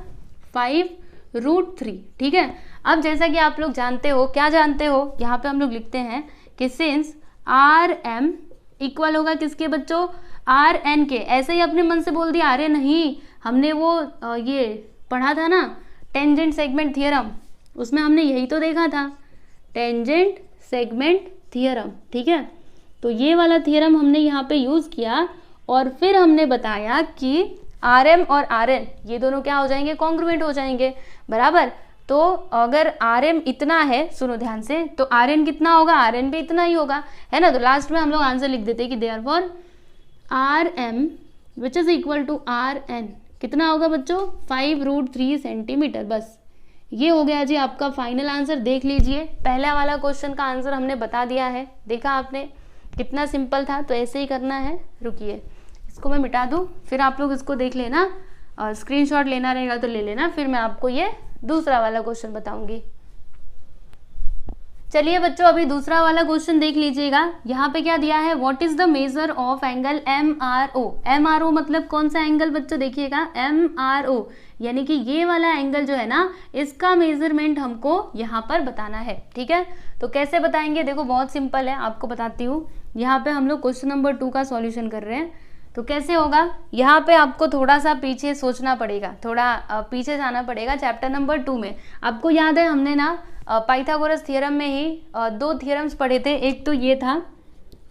5√3। ठीक है, अब जैसा कि आप लोग जानते हो, क्या जानते हो, यहाँ पे हम लोग लिखते हैं कि सिंस आर एम इक्वल होगा किसके बच्चों, आर एन के। ऐसे ही अपने मन से बोल दिया, अरे नहीं, हमने वो ये पढ़ा था ना टेंजेंट सेगमेंट थ्योरम, उसमें हमने यही तो देखा था, टेंजेंट सेगमेंट थियरम, ठीक है। तो ये वाला थियरम हमने यहाँ पे यूज़ किया और फिर हमने बताया कि आर और आर ये दोनों क्या हो जाएंगे, कॉन्ग्रुएंट हो जाएंगे, बराबर। तो अगर आर इतना है, सुनो ध्यान से, तो आर कितना होगा, आर भी इतना ही होगा, है ना। तो लास्ट में हम लोग आंसर लिख देते हैं कि therefore R M which is equal to R N कितना होगा बच्चों, 5√3 सेंटीमीटर। बस ये हो गया जी आपका फाइनल आंसर। देख लीजिए, पहला वाला क्वेश्चन का आंसर हमने बता दिया है, देखा आपने कितना सिंपल था। तो ऐसे ही करना है, रुकिए इसको मैं मिटा दूँ, फिर आप लोग इसको देख लेना और स्क्रीनशॉट लेना रहेगा तो ले लेना, फिर मैं आपको ये दूसरा वाला क्वेश्चन बताऊंगी। चलिए बच्चों, अभी दूसरा वाला क्वेश्चन देख लीजिएगा। यहाँ पे क्या दिया है, what is the measure of angle MRO। MRO मतलब कौन सा एंगल बच्चों, देखिएगा MRO यानी कि ये वाला एंगल जो है ना, इसका मेजरमेंट हमको यहाँ पर बताना है, ठीक है। तो कैसे बताएंगे, देखो बहुत सिंपल है, आपको बताती हूँ। यहाँ पे हम लोग क्वेश्चन नंबर 2 का सॉल्यूशन कर रहे हैं। तो कैसे होगा, यहाँ पे आपको थोड़ा सा पीछे सोचना पड़ेगा, थोड़ा पीछे जाना पड़ेगा। चैप्टर नंबर 2 में आपको याद है हमने ना पाइथागोरस थ्योरम में ही 2 थ्योरम्स पढ़े थे। एक तो ये था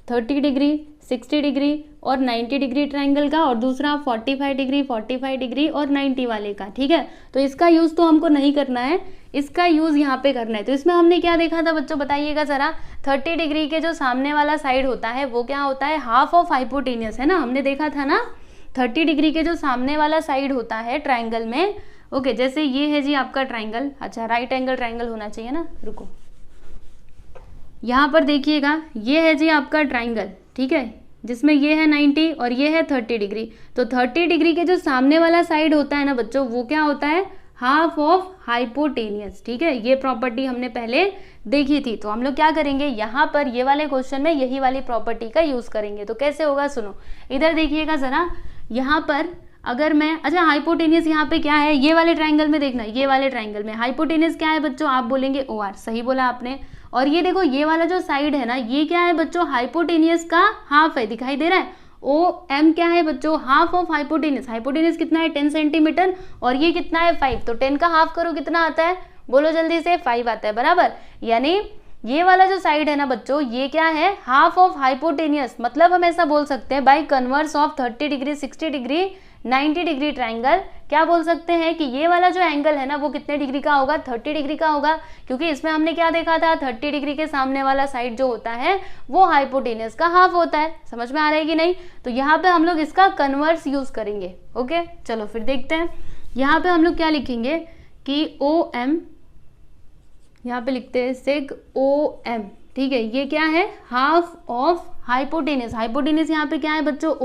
30 डिग्री 60 डिग्री और 90 डिग्री ट्रायंगल का, और दूसरा 45 डिग्री 45 डिग्री और 90 वाले का, ठीक है। तो इसका यूज़ तो हमको नहीं करना है, इसका यूज़ यहाँ पे करना है। तो इसमें हमने क्या देखा था बच्चों, बताइएगा ज़रा। 30 डिग्री के जो सामने वाला साइड होता है वो क्या होता है, हाफ ऑफ हाइपोटेनियस, है ना, हमने देखा था ना। 30 डिग्री के जो सामने वाला साइड होता है ट्राइंगल में, ओके, जैसे ये है जी आपका ट्राइंगल, अच्छा राइट एंगल ट्राइंगल होना चाहिए ना, रुको, यहाँ पर देखिएगा, ये है जी आपका ट्राइंगल, ठीक है, जिसमें ये है 90 और ये है 30 डिग्री। तो 30 डिग्री के जो सामने वाला साइड होता है ना बच्चों, वो क्या होता है, हाफ ऑफ हाइपोटेनियस, ठीक है। ये प्रॉपर्टी हमने पहले देखी थी। तो हम लोग क्या करेंगे, यहाँ पर ये वाले क्वेश्चन में यही वाली प्रॉपर्टी का यूज करेंगे। तो कैसे होगा, सुनो इधर देखिएगा जरा, यहाँ पर अगर मैं, अच्छा हाइपोटेनियस यहाँ पे क्या है, ये वाले ट्राइंगल में देखना, ये वाले ट्राइंगल में हाइपोटेनियस क्या है बच्चों, आप बोलेंगे OR, सही बोला आपने। और ये देखो ये वाला जो साइड है ना, ये क्या है बच्चों, हाइपोटेनियस का हाफ है, दिखाई दे रहा है। OM क्या है बच्चों, हाफ ऑफ हाइपोटेनियस। हाइपोटेनियस कितना है, 10 सेंटीमीटर, और ये कितना है 5। तो 10 का हाफ करो कितना आता है, बोलो जल्दी से, 5 आता है, बराबर। यानी ये वाला जो साइड है ना बच्चों, ये क्या है, हाफ ऑफ हाइपोटेनियस। मतलब हम ऐसा बोल सकते हैं, by converse of 30 degree 60 degree 90 degree triangle, क्या बोल सकते हैं कि ये वाला जो एंगल है ना, वो कितने डिग्री का होगा, 30 डिग्री का होगा। क्योंकि इसमें हमने क्या देखा था, 30 डिग्री के सामने वाला साइड जो होता है वो हाइपोटेनियस का हाफ होता है। समझ में आ रहा है कि नहीं। तो यहाँ पे हम लोग इसका कन्वर्स यूज करेंगे। ओके, चलो फिर देखते हैं। यहाँ पे हम लोग क्या लिखेंगे कि OM, यहाँ पे लिखते हैं सेग OM, ठीक है। ये क्या है, हाफ ऑफ हाइपोटेनियस। हाइपोटेनियस यहाँ पे क्या है बच्चों,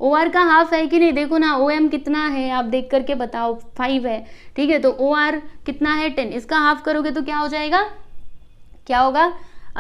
OR का हाफ है कि नहीं, देखो ना OM कितना है, आप देख करके बताओ, 5 है, ठीक है। तो OR कितना है, 10, इसका हाफ करोगे तो क्या हो जाएगा, क्या होगा,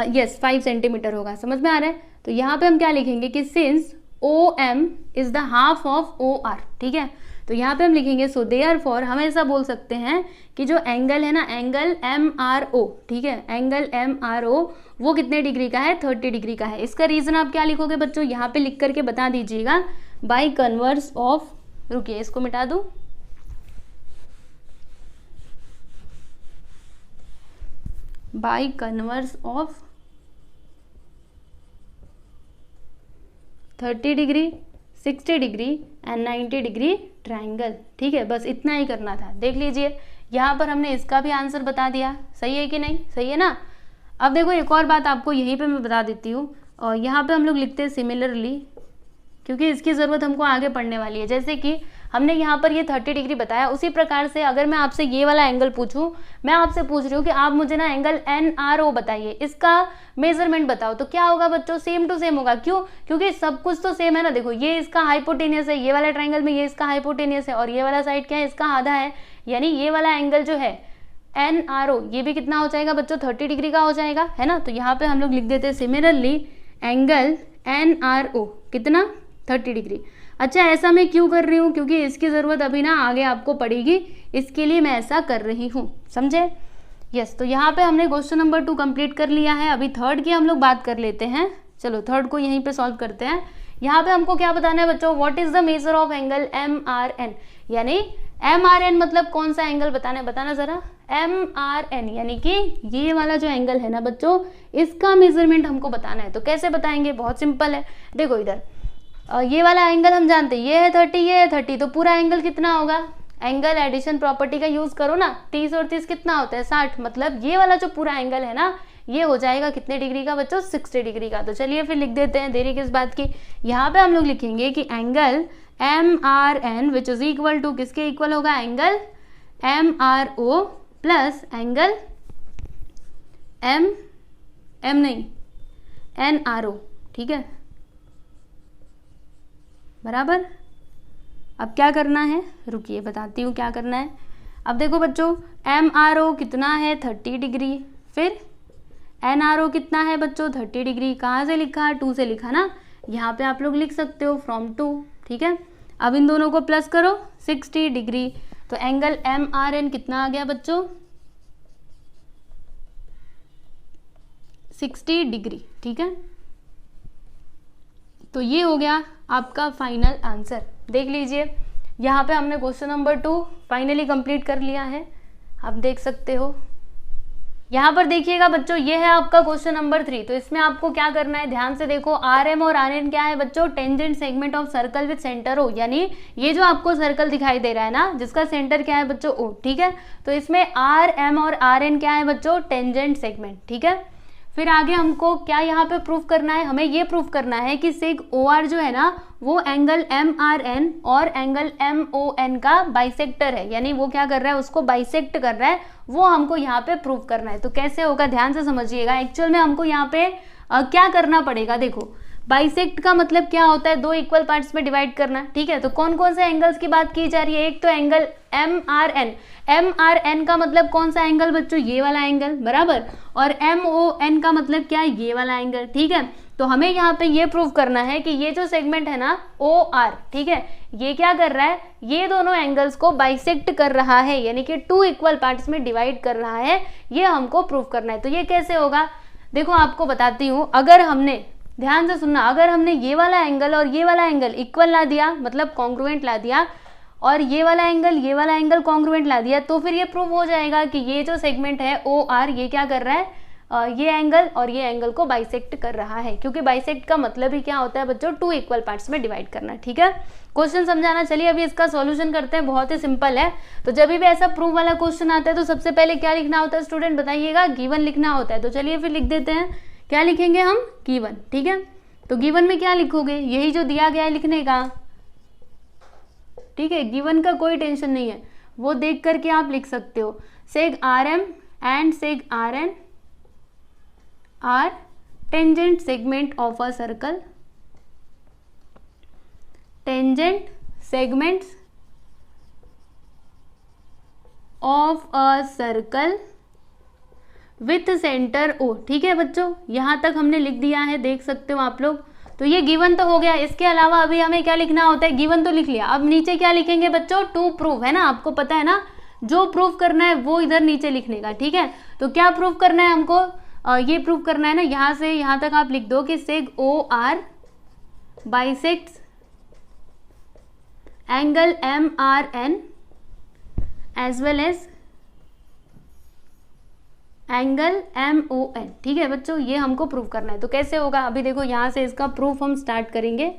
यस 5 सेंटीमीटर होगा। समझ में आ रहा है। तो यहाँ पे हम क्या लिखेंगे कि since OM is the half of OR, ठीक है। तो यहाँ पे हम लिखेंगे सो देयरफॉर, हम ऐसा बोल सकते हैं कि जो एंगल है ना, एंगल MRO, ठीक है, एंगल MRO वो कितने डिग्री का है, 30 डिग्री का है। इसका रीजन आप क्या लिखोगे बच्चों, यहाँ पे लिख करके बता दीजिएगा, बाय कन्वर्स ऑफ, रुकिए इसको मिटा दूं, by converse of 30 degree 60 degree and 90 degree triangle, ठीक है। बस इतना ही करना था। देख लीजिए यहाँ पर हमने इसका भी आंसर बता दिया, सही है कि नहीं, सही है ना। अब देखो एक और बात आपको यहीं पे मैं बता देती हूँ, और यहाँ पे हम लोग लिखते हैं सिमिलरली, क्योंकि इसकी ज़रूरत हमको आगे पढ़ने वाली है। जैसे कि हमने यहाँ पर ये 30 डिग्री बताया, उसी प्रकार से अगर मैं आपसे ये वाला एंगल पूछूं, मैं आपसे पूछ रही हूँ कि आप मुझे ना एंगल NRO बताइए, इसका मेजरमेंट बताओ, तो क्या होगा बच्चों, सेम टू सेम होगा। क्यों, क्योंकि सब कुछ तो सेम है ना। देखो ये इसका हाइपोटेनियस है, ये वाला ट्राइंगल में ये इसका हाइपोटेनियस है, और ये वाला साइड क्या है, इसका आधा है। यानी ये वाला एंगल जो है NRO, ये भी कितना हो जाएगा बच्चों, 30 डिग्री का हो जाएगा, है ना। तो यहाँ पे हम लोग लिख देते हैं सिमिलरली एंगल NRO कितना, 30 डिग्री। अच्छा ऐसा मैं क्यों कर रही हूँ, क्योंकि इसकी ज़रूरत अभी ना आगे आपको पड़ेगी, इसके लिए मैं ऐसा कर रही हूँ, समझे। यस, तो यहाँ पे हमने क्वेश्चन नंबर 2 कंप्लीट कर लिया है। अभी थर्ड की हम लोग बात कर लेते हैं। चलो थर्ड को यहीं पे सॉल्व करते हैं। यहाँ पे हमको क्या बताना है बच्चों, what is the measure of angle MRN, यानी MRN मतलब कौन सा एंगल बताना है, बताना जरा। MRN, यानी कि ये वाला जो एंगल है ना बच्चों, इसका मेजरमेंट हमको बताना है। तो कैसे बताएंगे, बहुत सिंपल है। देखो इधर ये वाला एंगल हम जानते हैं, ये है 30, ये है 30, तो पूरा एंगल कितना होगा, एंगल एडिशन प्रॉपर्टी का यूज करो ना, 30 और 30 कितना होता है 60, मतलब ये वाला जो पूरा एंगल है ना, ये हो जाएगा कितने डिग्री का बच्चों, 60 डिग्री का। तो चलिए फिर लिख देते हैं, देरी किस बात की। यहाँ पे हम लोग लिखेंगे कि angle MRN which is equal to, किसके इक्वल होगा, angle MRO plus angle NRO, ठीक है, बराबर। अब क्या करना है, रुकिए बताती हूँ क्या करना है। अब देखो बच्चों, MRO कितना है 30 डिग्री, फिर NRO कितना है बच्चों 30 डिग्री। कहाँ से लिखा, 2 से लिखा ना, यहाँ पे आप लोग लिख सकते हो फ्रॉम 2, ठीक है। अब इन दोनों को प्लस करो, 60 डिग्री, तो एंगल MRN कितना आ गया बच्चों, 60 डिग्री, ठीक है। तो ये हो गया आपका फाइनल आंसर। देख लीजिए, यहाँ पे हमने क्वेश्चन नंबर 2 फाइनली कंप्लीट कर लिया है, आप देख सकते हो। यहाँ पर देखिएगा बच्चों, ये है आपका क्वेश्चन नंबर 3। तो इसमें आपको क्या करना है, ध्यान से देखो, RM और RN क्या है बच्चों, tangent segment of circle with centre O, यानी ये जो आपको सर्कल दिखाई दे रहा है ना, जिसका सेंटर क्या है बच्चों O, ठीक है। तो इसमें RM और RN क्या है बच्चों, टेंजेंट सेगमेंट, ठीक है। फिर आगे हमको क्या यहाँ पे प्रूफ करना है, हमें ये प्रूफ करना है कि सेग OR जो है ना, वो एंगल MRN और एंगल MON का बाइसेक्टर है, यानी वो क्या कर रहा है, उसको बाइसेक्ट कर रहा है, वो हमको यहाँ पे प्रूफ करना है। तो कैसे होगा, ध्यान से समझिएगा। एक्चुअल में हमको यहाँ पे क्या करना पड़ेगा, देखो बाइसेक्ट का मतलब क्या होता है, 2 इक्वल पार्ट्स में डिवाइड करना, ठीक है। तो कौन कौन से एंगल्स की बात की जा रही है, एक तो एंगल MRN का मतलब कौन सा एंगल बच्चों, ये वाला एंगल, बराबर, और MON का मतलब क्या है, ये वाला एंगल, ठीक है। तो हमें यहाँ पे ये प्रूव करना है कि ये जो सेगमेंट है ना OR, ठीक है, ये क्या कर रहा है, ये दोनों एंगल्स को बाइसेक्ट कर रहा है, यानी कि 2 इक्वल पार्ट्स में डिवाइड कर रहा है, ये हमको प्रूव करना है। तो ये कैसे होगा, देखो आपको बताती हूँ। अगर हमने, ध्यान से सुनना, अगर हमने ये वाला एंगल और ये वाला एंगल इक्वल ला दिया, मतलब कॉन्ग्रुएंट ला दिया, और ये वाला एंगल कॉन्ग्रुएंट ला दिया, तो फिर ये प्रूव हो जाएगा कि ये जो सेगमेंट है OR, ये क्या कर रहा है, ये एंगल और ये एंगल को बाइसेक्ट कर रहा है, क्योंकि बाइसेक्ट का मतलब ही क्या होता है बच्चों, 2 इक्वल पार्ट्स में डिवाइड करना, ठीक है। क्वेश्चन समझाना, चलिए अभी इसका सॉल्यूशन करते हैं, बहुत ही सिंपल है। तो जब भी ऐसा प्रूफ वाला क्वेश्चन आता है तो सबसे पहले क्या लिखना होता है स्टूडेंट, बताइएगा, गिवन लिखना होता है। तो चलिए फिर लिख देते हैं, क्या लिखेंगे हम, गिवन, ठीक है। तो गिवन में क्या लिखोगे, यही जो दिया गया है लिखने का, ठीक है। गिवन का कोई टेंशन नहीं है, वो देख करके आप लिख सकते हो। Seg RM and seg RN are tangent segment of a circle, tangent segments of a circle with centre O, ठीक है बच्चों, यहां तक हमने लिख दिया है, देख सकते हो आप लोग। तो ये गिवन तो हो गया, इसके अलावा अभी हमें क्या लिखना होता है, गिवन तो लिख लिया, अब नीचे क्या लिखेंगे बच्चों, टू प्रूफ, है ना, आपको पता है ना, जो प्रूफ करना है वो इधर नीचे लिखने का, ठीक है। तो क्या प्रूफ करना है हमको, ये प्रूफ करना है ना, यहां से यहां तक आप लिख दो कि seg OR bisects angle MRN as well as angle MON, ठीक है बच्चों, ये हमको प्रूव करना है। तो कैसे होगा, अभी देखो यहां से इसका प्रूफ हम स्टार्ट करेंगे।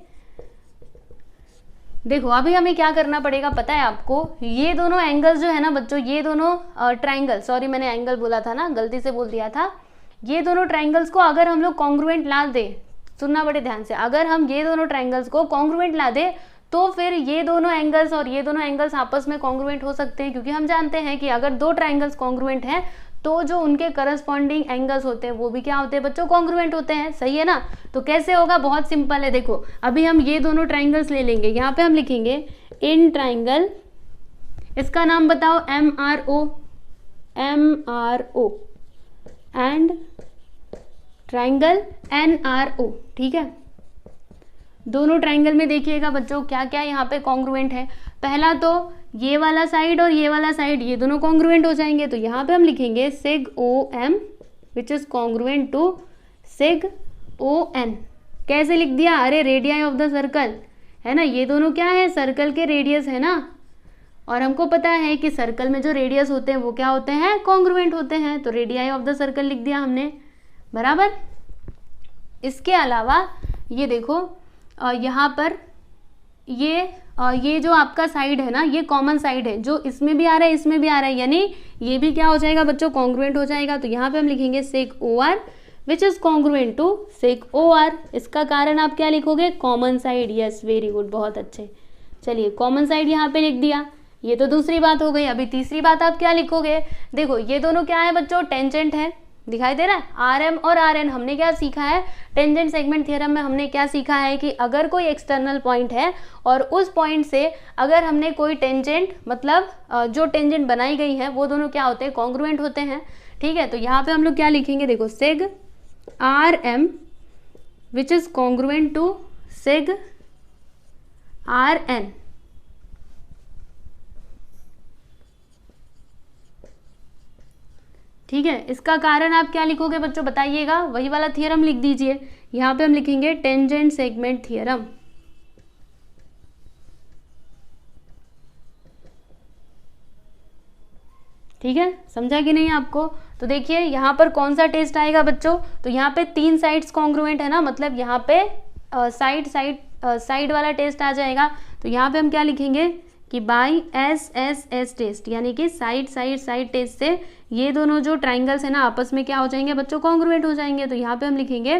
देखो अभी हमें क्या करना पड़ेगा पता है आपको, ये दोनों एंगल्स जो है ना बच्चों, ये दोनों ट्राइंगल, सॉरी मैंने एंगल बोला था ना, गलती से बोल दिया था, ये दोनों ट्राइंगल्स को अगर हम लोग कॉन्ग्रुएंट ला दे, सुनना बड़े ध्यान से, अगर हम ये दोनों ट्राइंगल्स को कॉन्ग्रुएंट ला दे, तो फिर ये दोनों एंगल्स और ये दोनों एंगल्स आपस में कॉन्ग्रुएंट हो सकते हैं, क्योंकि हम जानते हैं कि अगर 2 ट्राइंगल्स कॉन्ग्रुएंट हैं तो जो उनके करस्पॉन्डिंग एंगल्स होते हैं वो भी क्या होते हैं बच्चों, कॉन्ग्रुएंट होते हैं, सही है ना। तो कैसे होगा, बहुत सिंपल है, देखो अभी हम ये दोनों ट्राइंगल्स ले लेंगे, यहाँ पे हम लिखेंगे इन ट्राइंगल, इसका नाम बताओ MRO एंड ट्राइंगल NRO, ठीक है। दोनों ट्राइंगल में देखिएगा बच्चों क्या क्या यहाँ पे कॉन्ग्रुएंट है, पहला तो ये वाला साइड और ये वाला साइड, ये दोनों कॉन्ग्रुएंट हो जाएंगे। तो यहाँ पे हम लिखेंगे seg OM which is congruent to seg ON। कैसे लिख दिया, अरे रेडियाई ऑफ द सर्कल है ना, ये दोनों क्या है, सर्कल के रेडियस है ना, और हमको पता है कि सर्कल में जो रेडियस होते हैं वो क्या होते हैं, कॉन्ग्रुएंट होते हैं, तो रेडियाई ऑफ द सर्कल लिख दिया हमने, बराबर। इसके अलावा ये देखो यहाँ पर ये जो आपका साइड है ना, ये कॉमन साइड है, जो इसमें भी आ रहा है इसमें भी आ रहा है, यानी ये भी क्या हो जाएगा बच्चों, कॉन्ग्रुएंट हो जाएगा। तो यहाँ पे हम लिखेंगे sec O R which is congruent to sec O R. इसका कारण आप क्या लिखोगे, common side. Yes, very good, बहुत अच्छे। चलिए कॉमन साइड यहाँ पे लिख दिया, ये तो दूसरी बात हो गई। अभी तीसरी बात आप क्या लिखोगे, देखो ये दोनों क्या है बच्चों, टेंजेंट है, दिखाई दे रहा है, आर एम और आर एन। हमने क्या सीखा है, टेंजेंट सेगमेंट थ्योरम में हमने क्या सीखा है कि अगर कोई एक्सटर्नल पॉइंट है और उस पॉइंट से अगर हमने कोई टेंजेंट, मतलब जो टेंजेंट बनाई गई है वो दोनों क्या होते हैं, कॉन्ग्रुएंट होते हैं। ठीक है, तो यहाँ पे हम लोग क्या लिखेंगे, देखो seg R M which is congruent to seg R N. ठीक है, इसका कारण आप क्या लिखोगे बच्चों, बताइएगा, वही वाला थ्योरम लिख दीजिए। यहाँ पे हम लिखेंगे टेंजेंट सेगमेंट थ्योरम। ठीक है, समझा कि नहीं आपको। तो देखिए यहाँ पर कौन सा टेस्ट आएगा बच्चों, तो यहाँ पे 3 साइड्स कॉन्ग्रुएंट है ना, मतलब यहाँ पे साइड वाला टेस्ट आ जाएगा। तो यहाँ पे हम क्या लिखेंगे कि बाई एस टेस्ट, यानी कि साइड टेस्ट से ये दोनों जो ट्राइंगल्स है ना आपस में क्या हो जाएंगे बच्चों, कॉन्ग्रुएंट हो जाएंगे। तो यहाँ पे हम लिखेंगे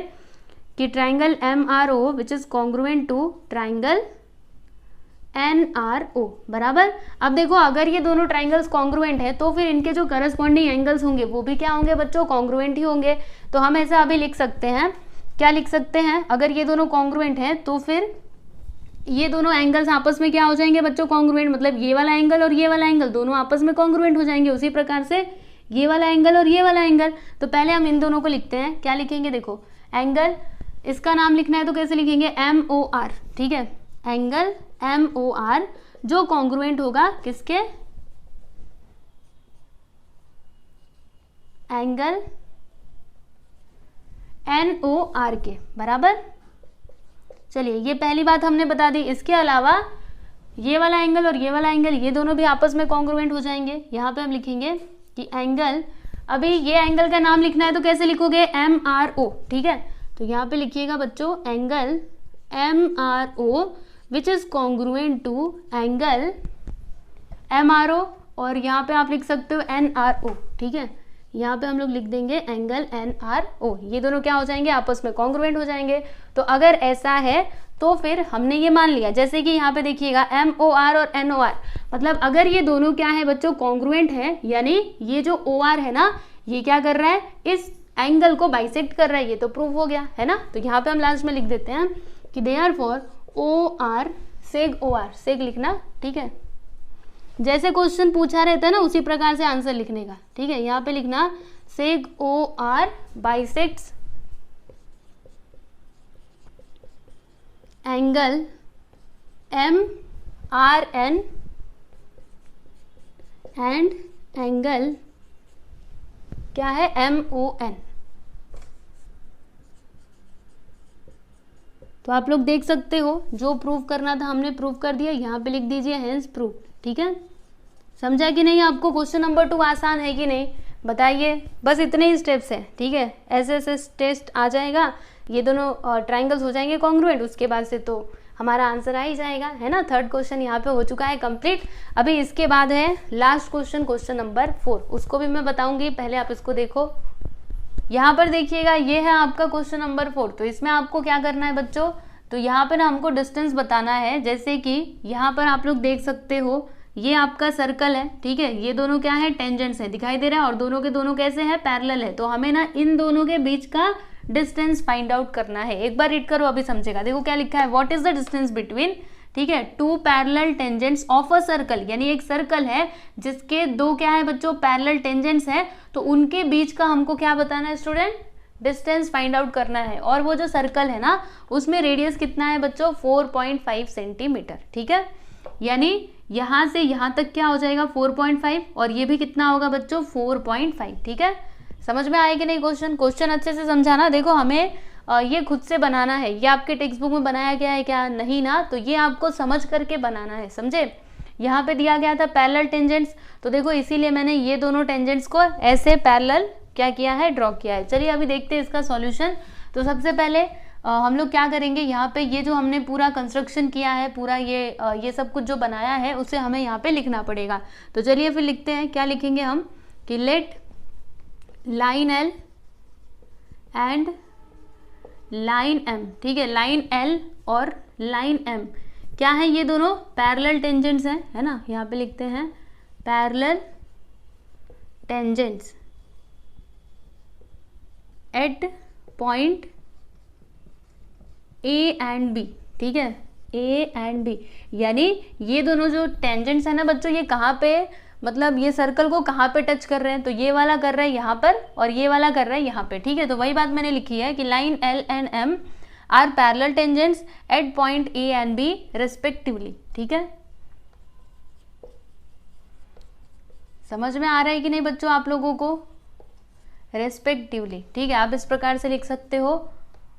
कि triangle M R O which is congruent to triangle N R O, बराबर। अब देखो अगर ये दोनों ट्राइंगल्स कॉन्ग्रुएंट है तो फिर इनके जो करस्पॉन्डिंग एंगल्स होंगे वो भी क्या होंगे बच्चों, कॉन्ग्रुएंट ही होंगे। तो हम ऐसा अभी लिख सकते हैं, क्या लिख सकते हैं, अगर ये दोनों कॉन्ग्रुएंट हैं तो फिर ये दोनों एंगल्स आपस में क्या हो जाएंगे बच्चों, कॉन्ग्रुएंट, मतलब ये वाला एंगल और ये वाला एंगल दोनों आपस में कॉन्ग्रुएंट हो जाएंगे। उसी प्रकार से ये वाला एंगल और ये वाला एंगल। तो पहले हम इन दोनों को लिखते हैं, क्या लिखेंगे, देखो एंगल, इसका नाम लिखना है तो कैसे लिखेंगे, एम ओ आर। ठीक है, एंगल एम ओ आर जो कॉन्ग्रुएंट होगा किसके, एंगल एन ओ आर के, बराबर। चलिए ये पहली बात हमने बता दी। इसके अलावा ये वाला एंगल और ये वाला एंगल ये दोनों भी आपस में कॉन्ग्रुएंट हो जाएंगे। यहाँ पे हम लिखेंगे कि एंगल, अभी ये एंगल का नाम लिखना है तो कैसे लिखोगे, एम आर ओ। ठीक है, तो यहाँ पे लिखिएगा बच्चों angle M R O which is congruent to angle M R O, और यहाँ पे आप लिख सकते हो एन आर ओ। ठीक है, यहाँ पे हम लोग लिख देंगे एंगल एन आर ओ, ये दोनों क्या हो जाएंगे, आपस में कॉन्ग्रुएंट हो जाएंगे। तो अगर ऐसा है तो फिर हमने ये मान लिया, जैसे कि यहाँ पे देखिएगा एम ओ आर और एन ओ आर, मतलब अगर ये दोनों क्या है बच्चों, कॉन्ग्रुएंट है, यानी ये जो ओ आर है ना ये क्या कर रहा है, इस एंगल को बाइसेक्ट कर रहा है, ये तो प्रूव हो गया है ना। तो यहाँ पे हम लास्ट में लिख देते हैं कि therefore O R seg O R, seg लिखना। ठीक है, जैसे क्वेश्चन पूछा रहता है ना उसी प्रकार से आंसर लिखने का। ठीक है, यहाँ पे लिखना seg O R bisects angle M R N and angle क्या है, एम ओ एन। तो आप लोग देख सकते हो जो प्रूव करना था हमने प्रूव कर दिया, यहाँ पे लिख दीजिए हेंस प्रूव। ठीक है, समझा कि नहीं आपको। क्वेश्चन नंबर 2 आसान है कि नहीं, बताइए। बस इतने ही स्टेप्स हैं। ठीक है, ऐसे टेस्ट आ जाएगा, ये दोनों ट्राइंगल्स हो जाएंगे कॉन्ग्रुएंट, उसके बाद से तो हमारा आंसर आ ही जाएगा, है ना। 3rd क्वेश्चन यहाँ पे हो चुका है कंप्लीट। अभी इसके बाद है लास्ट क्वेश्चन, क्वेश्चन नंबर 4, उसको भी मैं बताऊंगी, पहले आप इसको देखो। यहाँ पर देखिएगा ये है आपका क्वेश्चन नंबर 4। तो इसमें आपको क्या करना है बच्चों, तो यहाँ पर हमको डिस्टेंस बताना है। जैसे कि यहाँ पर आप लोग देख सकते हो ये आपका सर्कल है। ठीक है, ये दोनों क्या है, टेंजेंट्स है, दिखाई दे रहा है, और दोनों के दोनों कैसे हैं, पैरेलल है। तो हमें ना इन दोनों के बीच का डिस्टेंस फाइंड आउट करना है। एक बार रीड करो अभी समझेगा। देखो क्या लिखा है, what is the distance between, ठीक है, 2 parallel tangents of a circle, यानी एक सर्कल है जिसके 2 क्या है बच्चों, पैरेलल टेंजेंट्स हैं, तो उनके बीच का हमको क्या बताना है स्टूडेंट, डिस्टेंस फाइंड आउट करना है। और वो जो सर्कल है ना उसमें रेडियस कितना है बच्चों, 4.5 सेंटीमीटर। ठीक है, यानी यहाँ से यहाँ तक क्या हो जाएगा 4.5, और ये भी कितना होगा बच्चों 4.5। ठीक है, समझ में आए कि नहीं क्वेश्चन अच्छे से समझाना। देखो हमें ये खुद से बनाना है, ये आपके टेक्स्ट बुक में बनाया गया है क्या, नहीं ना, तो ये आपको समझ करके बनाना है, समझे। यहाँ पे दिया गया था पैरेलल टेंजेंट्स, तो देखो इसीलिए मैंने ये दोनों टेंजेंट्स को ऐसे पैरेलल क्या किया है, ड्रॉ किया है। चलिए अभी देखते हैं इसका सॉल्यूशन। तो सबसे पहले हम लोग क्या करेंगे, यहाँ पे ये जो हमने पूरा कंस्ट्रक्शन किया है, पूरा ये सब कुछ जो बनाया है उसे हमें यहाँ पे लिखना पड़ेगा। तो चलिए फिर लिखते हैं, क्या लिखेंगे हम कि let line L and line M, ठीक है, लाइन एल और लाइन एम क्या है, ये दोनों पैरेलल टेंजेंट्स हैं, है ना। यहाँ पे लिखते हैं parallel tangents at point A and B, ठीक है, ए एंड बी, यानी ये दोनों जो टेंजेंट्स है ना बच्चों, ये कहाँ पे, मतलब ये सर्कल को कहाँ पे टच कर रहे हैं, तो ये वाला कर रहा है यहाँ पर और ये वाला कर रहा है यहाँ पे, ठीक है। तो वही बात मैंने लिखी है कि line L and M are parallel tangents at point A and B respectively, ठीक है। समझ में आ रहा है कि नहीं बच्चों आप लोगों को, रेस्पेक्टिवली, ठीक है, आप इस प्रकार से लिख सकते हो।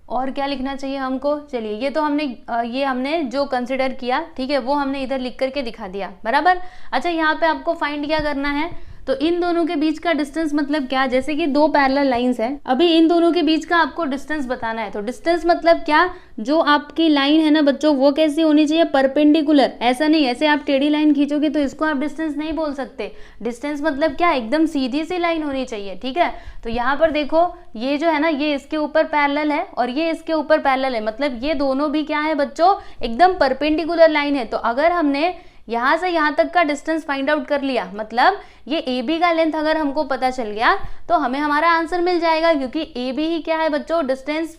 और क्या लिखना चाहिए हमको, चलिए ये तो हमने जो कंसिडर किया, ठीक है, वो हमने इधर लिख करके दिखा दिया, बराबर। अच्छा यहाँ पे आपको फाइंड क्या करना है, तो इन दोनों के बीच का डिस्टेंस मतलब क्या, जैसे कि दो पैरेलल लाइंस है, अभी इन दोनों के बीच का आपको डिस्टेंस बताना है। तो डिस्टेंस मतलब क्या, जो आपकी लाइन है ना बच्चों वो कैसी होनी चाहिए, परपेंडिकुलर, ऐसा नहीं ऐसे आप टेढ़ी लाइन खींचोगे तो इसको आप डिस्टेंस नहीं बोल सकते। डिस्टेंस मतलब क्या, एकदम सीधी सी लाइन होनी चाहिए, ठीक है। तो यहाँ पर देखो ये जो है ना, ये इसके ऊपर पैरेलल है और ये इसके ऊपर पैरेलल है, मतलब ये दोनों भी क्या है बच्चों, एकदम परपेंडिकुलर लाइन है। तो अगर हमने यहाँ से यहाँ तक का डिस्टेंस फाइंड आउट कर लिया, मतलब ये ए बी का लेंथ अगर हमको पता चल गया तो हमें हमारा आंसर मिल जाएगा, क्योंकि ए बी ही क्या है बच्चों, distance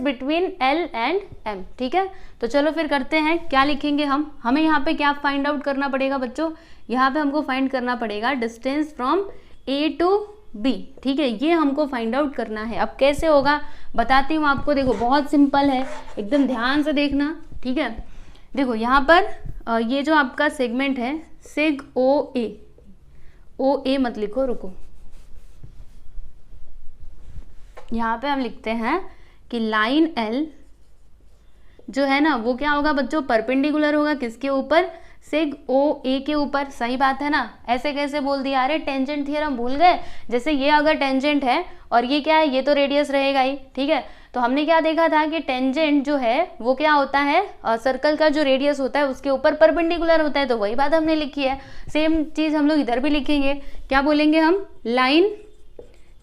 between L and M, ठीक है। तो चलो फिर करते हैं, क्या लिखेंगे हमें यहाँ पे क्या फाइंड आउट करना पड़ेगा बच्चों, यहाँ पे हमको फाइंड करना पड़ेगा distance from A to B, ठीक है, ये हमको फाइंड आउट करना है। अब कैसे होगा बताती हूँ आपको, देखो बहुत सिंपल है, एकदम ध्यान से देखना, ठीक है। देखो यहाँ पर ये जो आपका सेगमेंट है सेग ओ ए मत लिखो, रुको, यहाँ पे हम लिखते हैं कि लाइन एल जो है ना वो क्या होगा बच्चों, परपेंडिकुलर होगा किसके ऊपर, सेग ओ ए के ऊपर, सही बात है ना। ऐसे कैसे बोल दिया, अरे टेंजेंट थ्योरम भूल गए, जैसे ये अगर टेंजेंट है और ये क्या है, ये तो रेडियस रहेगा ही, ठीक है। तो हमने क्या देखा था कि टेंजेंट जो है वो क्या होता है, सर्कल का जो रेडियस होता है उसके ऊपर परपेंडिकुलर होता है, तो वही बात हमने लिखी है। सेम चीज हम लोग इधर भी लिखेंगे, क्या बोलेंगे हम, line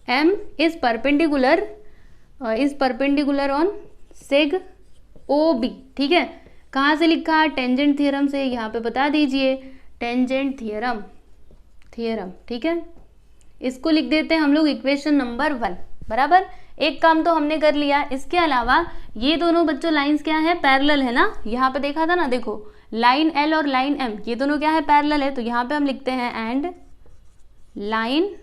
M is perpendicular on seg O B, ठीक है। कहाँ से लिखा, टेंजेंट थ्योरम से, यहाँ पे बता दीजिए टेंजेंट थ्योरम, ठीक है। इसको लिख देते हैं हम लोग इक्वेशन नंबर 1, बराबर। एक काम तो हमने कर लिया, इसके अलावा ये दोनों बच्चों लाइंस क्या है, पैरेलल है ना, यहाँ पे देखा था ना, देखो लाइन एल और लाइन एम ये दोनों क्या है, पैरेलल है। तो यहाँ पे हम लिखते हैं and line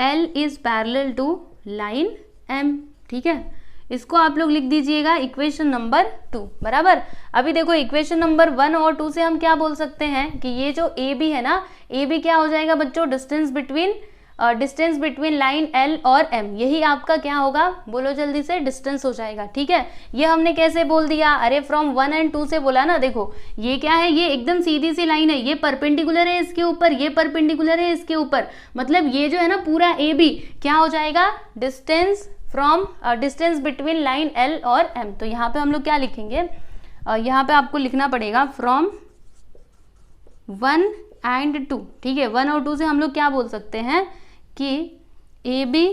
L is parallel to line M, ठीक है। इसको आप लोग लिख दीजिएगा इक्वेशन नंबर 2, बराबर। अभी देखो इक्वेशन नंबर 1 और 2 से हम क्या बोल सकते हैं कि ये जो ए बी है ना, ए बी क्या हो जाएगा बच्चों, डिस्टेंस बिटवीन लाइन एल और एम, यही आपका क्या होगा, बोलो जल्दी से, डिस्टेंस हो जाएगा, ठीक है। ये हमने कैसे बोल दिया, अरे फ्रॉम 1 और 2 से बोला ना। देखो ये क्या है, ये एकदम सीधी सी लाइन है, ये परपेंडिकुलर है इसके ऊपर, ये परपेंडिकुलर है इसके ऊपर, मतलब ये जो है ना पूरा ए बी क्या हो जाएगा, डिस्टेंस बिटवीन लाइन एल और एम। तो यहाँ पे हम लोग क्या लिखेंगे, यहाँ पे आपको लिखना पड़ेगा फ्रॉम 1 एंड 2, ठीक है। 1 और 2 से हम लोग क्या बोल सकते हैं कि A B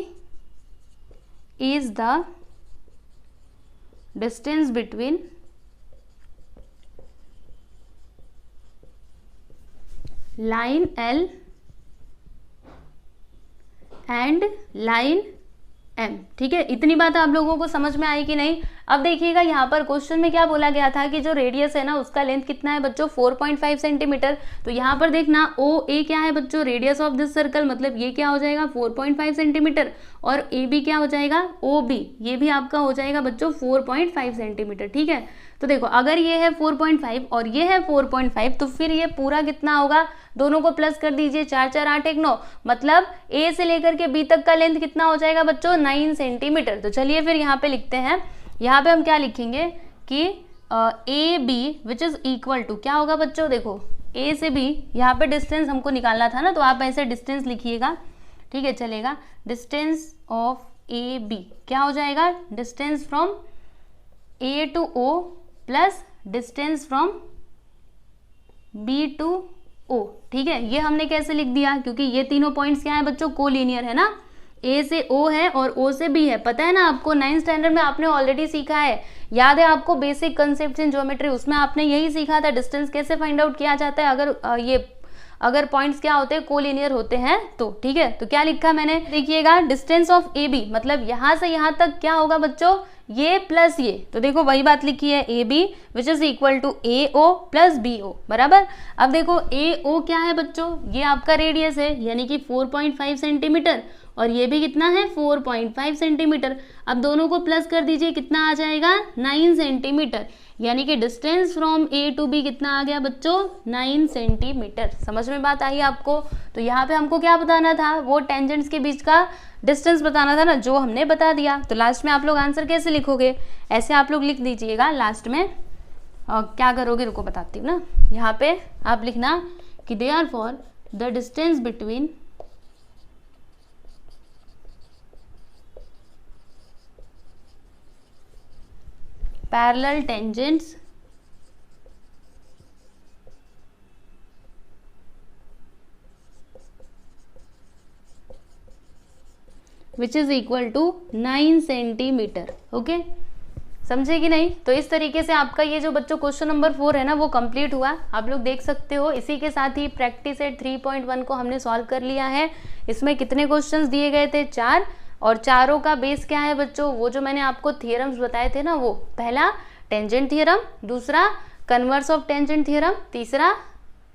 is the distance between line L and line M, ठीक है। इतनी बात आप लोगों को समझ में आई कि नहीं। अब देखिएगा यहाँ पर क्वेश्चन में क्या बोला गया था कि जो रेडियस है ना उसका लेंथ कितना है बच्चों, 4.5 सेंटीमीटर। तो यहाँ पर देखना ओ ए क्या है बच्चों, रेडियस ऑफ दिस सर्कल, मतलब ये क्या हो जाएगा 4.5 सेंटीमीटर, और ए बी क्या हो जाएगा, ओ बी, ये भी आपका हो जाएगा बच्चों 4.5 सेंटीमीटर, ठीक है। तो देखो अगर ये है 4.5 और ये है 4.5 तो फिर ये पूरा कितना होगा, दोनों को प्लस कर दीजिए, 4 4 8 1 9, मतलब ए से लेकर के बी तक का लेंथ कितना हो जाएगा बच्चों, 9 सेंटीमीटर। तो चलिए फिर यहाँ पे लिखते हैं, यहाँ पे हम क्या लिखेंगे कि A B which is equal to, क्या होगा बच्चों, देखो ए से बी, यहाँ पे डिस्टेंस हमको निकालना था ना, तो आप ऐसे डिस्टेंस लिखिएगा, ठीक है, चलेगा। डिस्टेंस ऑफ ए बी क्या हो जाएगा, distance from A to O plus distance from B to O, ठीक है। ये हमने कैसे लिख दिया, क्योंकि ये तीनों पॉइंट्स क्या है बच्चों, कोलिनियर है ना, ए से ओ है और ओ से बी है, पता है ना आपको, 9th स्टैंडर्ड में आपने ऑलरेडी सीखा है, याद है आपको, बेसिक कंसेप्ट इन ज्योमेट्री, उसमें आपने यही सीखा था डिस्टेंस कैसे फाइंड आउट किया जाता है अगर पॉइंट्स क्या होते हैं, कोलिनियर होते हैं तो, ठीक है। तो क्या लिखा मैंने, देखिएगा, डिस्टेंस ऑफ ए बी मतलब यहाँ से यहाँ तक क्या होगा बच्चों, ये प्लस ये, तो देखो वही बात लिखी है, A B which is equal to A O plus B O, बराबर। अब देखो ए ओ क्या है बच्चों, ये आपका रेडियस है, यानी कि 4.5 सेंटीमीटर, और ये भी कितना है, 4.5 सेंटीमीटर। अब दोनों को प्लस कर दीजिए, कितना आ जाएगा, 9 सेंटीमीटर, यानी कि distance from A to B कितना आ गया बच्चों, 9 सेंटीमीटर। समझ में बात आई आपको। तो यहाँ पे हमको क्या बताना था, वो टेंजेंट्स के बीच का डिस्टेंस बताना था ना, जो हमने बता दिया। तो लास्ट में आप लोग आंसर कैसे लिखोगे, ऐसे आप लोग लिख दीजिएगा लास्ट में। क्या करोगे, रुको बताती हूँ ना, यहाँ पे आप लिखना कि therefore the distance between parallel tangents which is equal to 9 centimetre. Okay, समझे कि नहीं। तो इस तरीके से आपका ये जो बच्चों क्वेश्चन नंबर 4 है ना, वो कंप्लीट हुआ, आप लोग देख सकते हो। इसी के साथ ही प्रैक्टिस एट 3.1 को हमने सॉल्व कर लिया है। इसमें कितने क्वेश्चंस दिए गए थे, 4, और चारों का बेस क्या है बच्चों, वो जो मैंने आपको थियरम्स बताए थे ना, वो पहला टेंजेंट थियरम, दूसरा कन्वर्स ऑफ टेंजेंट थियरम, तीसरा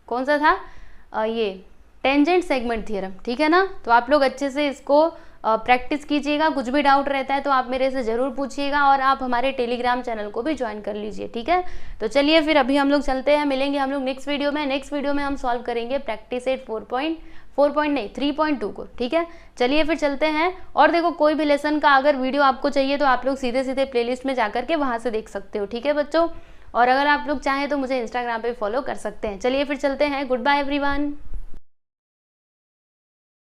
कौन सा था, ये टेंजेंट सेगमेंट थियरम, ठीक है ना। तो आप लोग अच्छे से इसको प्रैक्टिस कीजिएगा। कुछ भी डाउट रहता है तो आप मेरे से ज़रूर पूछिएगा, और आप हमारे टेलीग्राम चैनल को भी ज्वाइन कर लीजिए, ठीक है। तो चलिए फिर अभी हम लोग चलते हैं, मिलेंगे हम लोग नेक्स्ट वीडियो में। नेक्स्ट वीडियो में हम सॉल्व करेंगे प्रैक्टिस एट 3.2 को, ठीक है। चलिए फिर चलते हैं। और देखो, कोई भी लेसन का अगर वीडियो आपको चाहिए तो आप लोग सीधे सीधे प्लेलिस्ट में जाकर के वहाँ से देख सकते हो, ठीक है बच्चों। और अगर आप लोग चाहें तो मुझे इंस्टाग्राम पे फॉलो कर सकते हैं। चलिए फिर चलते हैं, गुड बाय एवरीवन।